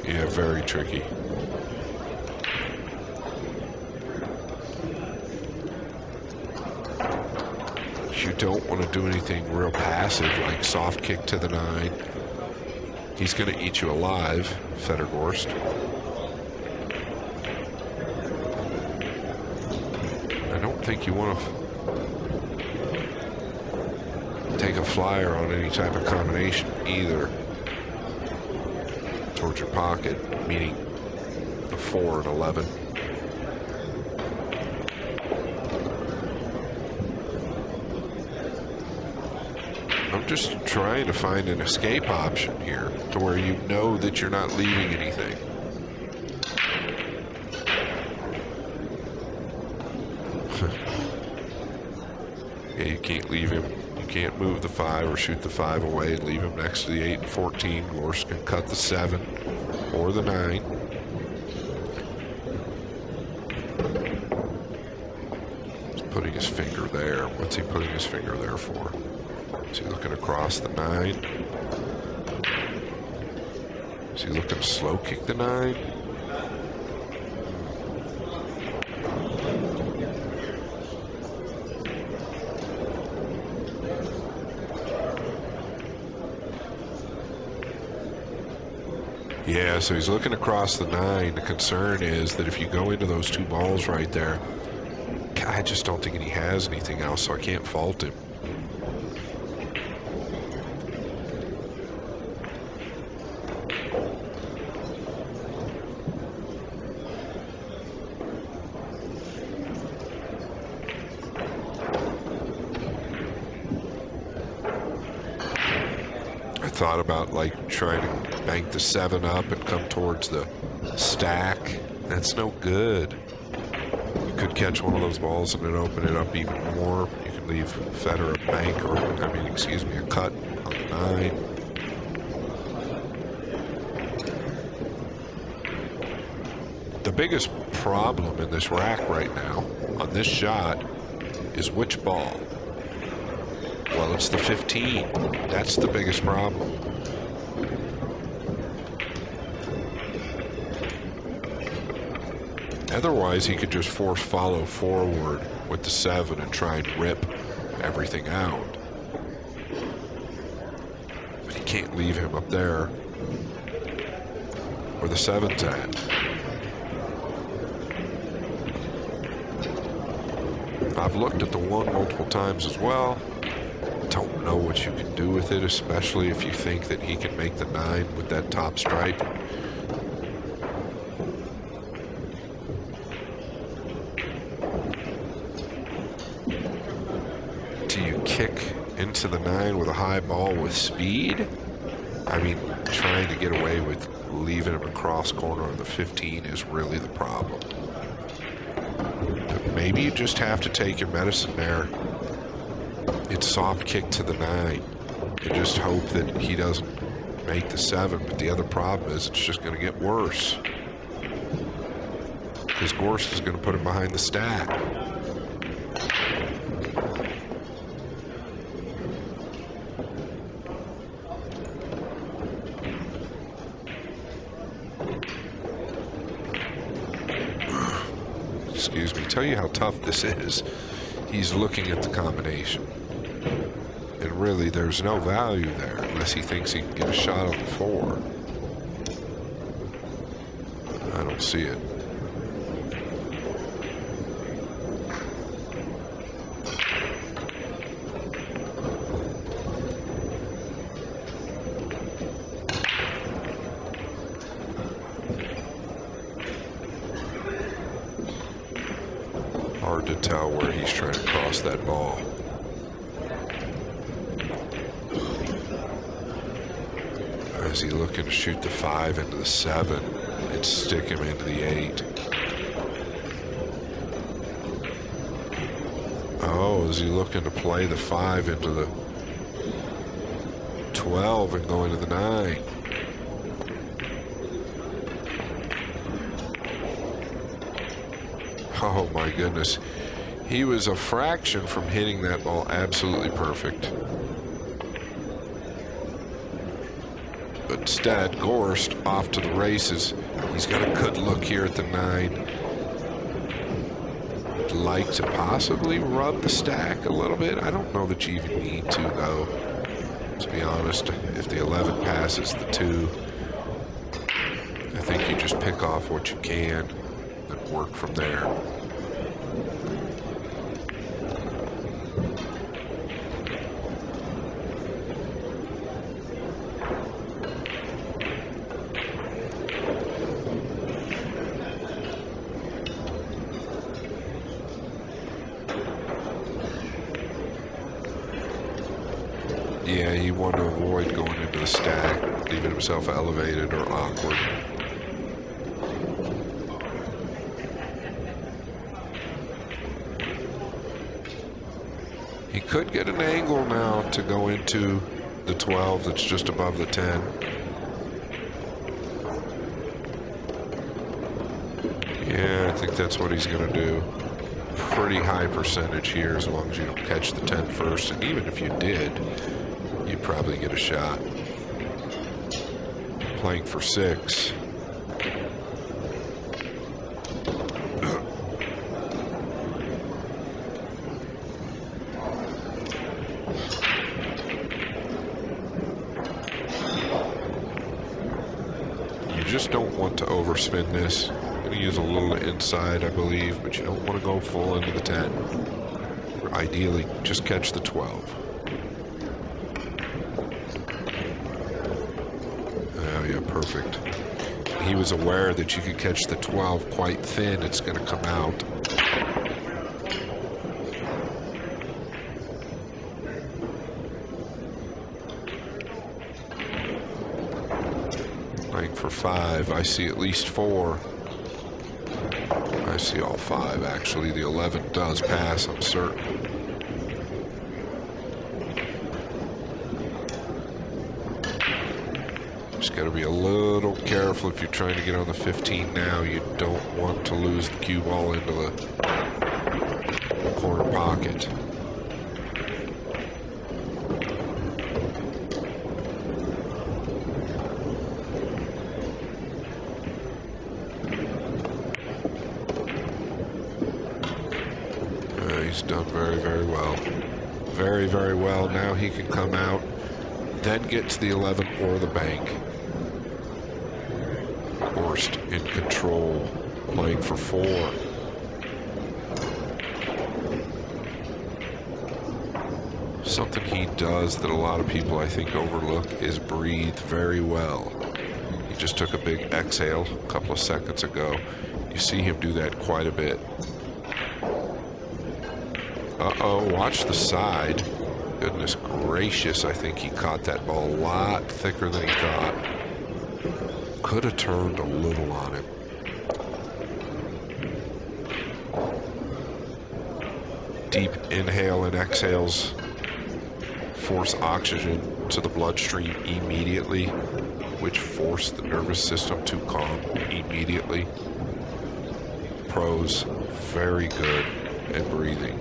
Yeah, very tricky. You don't want to do anything real passive like soft kick to the 9. He's going to eat you alive, Fedor Gorst. I don't think you want to take a flyer on any type of combination either towards your pocket, meaning the 4 and 11. I'm just trying to find an escape option here to where you know that you're not leaving anything. Yeah, you can't leave him. You can't move the 5 or shoot the 5 away and leave him next to the 8 and 14. Gorst can cut the 7 or the 9. He's putting his finger there. What's he putting his finger there for? Is he looking across the 9? Is he looking to slow kick the 9? Yeah, so he's looking across the 9. The concern is that if you go into those 2 balls right there, I just don't think he has anything else, so I can't fault him. Thought about like trying to bank the 7 up and come towards the stack. That's no good. You could catch one of those balls and then open it up even more. You can leave Fedor a bank, or a cut on the 9. The biggest problem in this rack right now on this shot is which ball. Well, it's the 15. That's the biggest problem. Otherwise, he could just force follow forward with the 7 and try and rip everything out. But he can't leave him up there where the 7's at. I've looked at the 1 multiple times as well. Don't know what you can do with it, especially if you think that he can make the 9 with that top stripe. Do you kick into the 9 with a high ball with speed? I mean, trying to get away with leaving him across corner of the 15 is really the problem. But maybe you just have to take your medicine there. It's soft kick to the 9 and just hope that he doesn't make the 7, but the other problem is it's just going to get worse. because Gorst is going to put him behind the stack. Excuse me. Tell you how tough this is. He's looking at the combination. And really, there's no value there unless he thinks he can get a shot on the 4. I don't see it. Hard to tell where he's trying to cross that ball. Is he looking to shoot the 5 into the 7 and stick him into the 8? Oh, is he looking to play the 5 into the 12 and go into the 9? Oh my goodness. He was a fraction from hitting that ball absolutely perfect. But instead, Gorst off to the races. He's got a good look here at the 9. Would like to possibly rub the stack a little bit. I don't know that you even need to, though. To be honest, if the 11 passes the 2, I think you just pick off what you can and work from there. Yeah, he wanted to avoid going into the stack, leaving himself elevated or awkward. He could get an angle now to go into the 12 that's just above the 10. Yeah, I think that's what he's going to do. Pretty high percentage here as long as you don't catch the 10 first. And even if you did, you'd probably get a shot. Playing for 6. You just don't want to overspin this. I'm going to use a little inside, I believe, but you don't want to go full into the 10. Ideally, just catch the 12. Oh, yeah, perfect. He was aware that you could catch the 12 quite thin. It's going to come out. Playing for 5. I see at least 4. I see all 5, actually. The 11 does pass, I'm certain. Just got to be a little careful if you're trying to get on the 15 now. You don't want to lose the cue ball into the corner pocket. He's done very, very well. Very, very well. Now he can come out, then get to the 11 or the bank. Gorst in control, playing for 4. Something he does that a lot of people, I think, overlook is breathe very well. He just took a big exhale a couple of seconds ago. You see him do that quite a bit. Uh-oh, watch the side. Goodness gracious, I think he caught that ball a lot thicker than he thought. Could have turned a little on him. Deep inhale and exhales force oxygen to the bloodstream immediately, which force the nervous system to calm immediately. pros very good at breathing.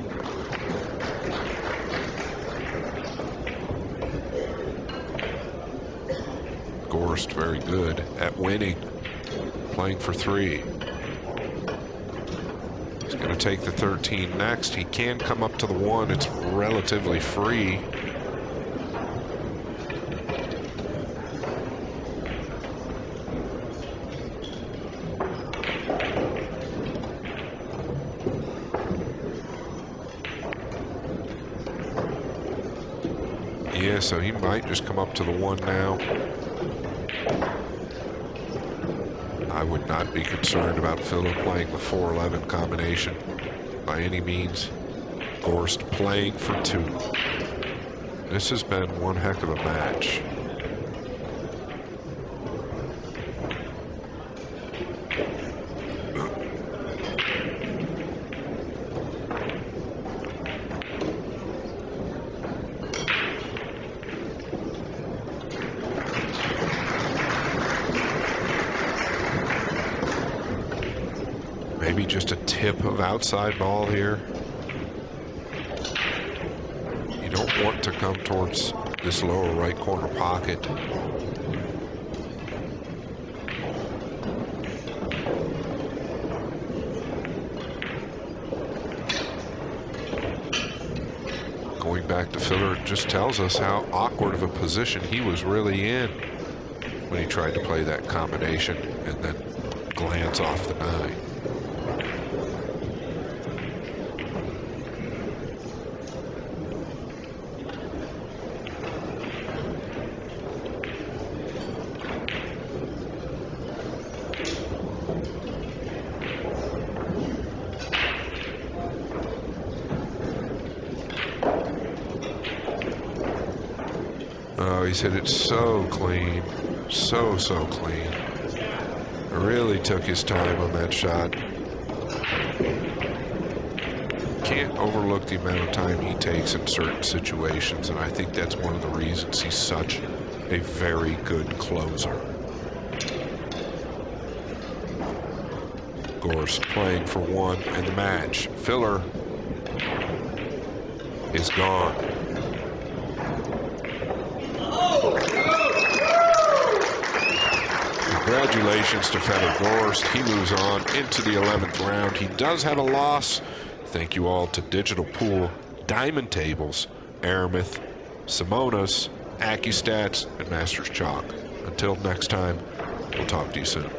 Gorst very good at winning, playing for 3. He's going to take the 13 next. He can come up to the 1. It's relatively free. Yeah, so he might just come up to the 1 now. I would not be concerned about Fedor playing the 4-11 combination by any means. Gorst playing for 2. This has been one heck of a match. Maybe just a tip of outside ball here. You don't want to come towards this lower right corner pocket. Going back to Fedor just tells us how awkward of a position he was really in when he tried to play that combination and then glance off the 9. Oh, he's hit it so clean. So clean. Really took his time on that shot. Can't overlook the amount of time he takes in certain situations, and I think that's one of the reasons he's such a very good closer. Gorst playing for 1 in the match. Fedor is gone. Congratulations to Fedor Gorst. He moves on into the 11th round. He does have a loss. Thank you all to Digital Pool, Diamond Tables, Aramith, Simonas, AccuStats, and Masters Chalk. Until next time, we'll talk to you soon.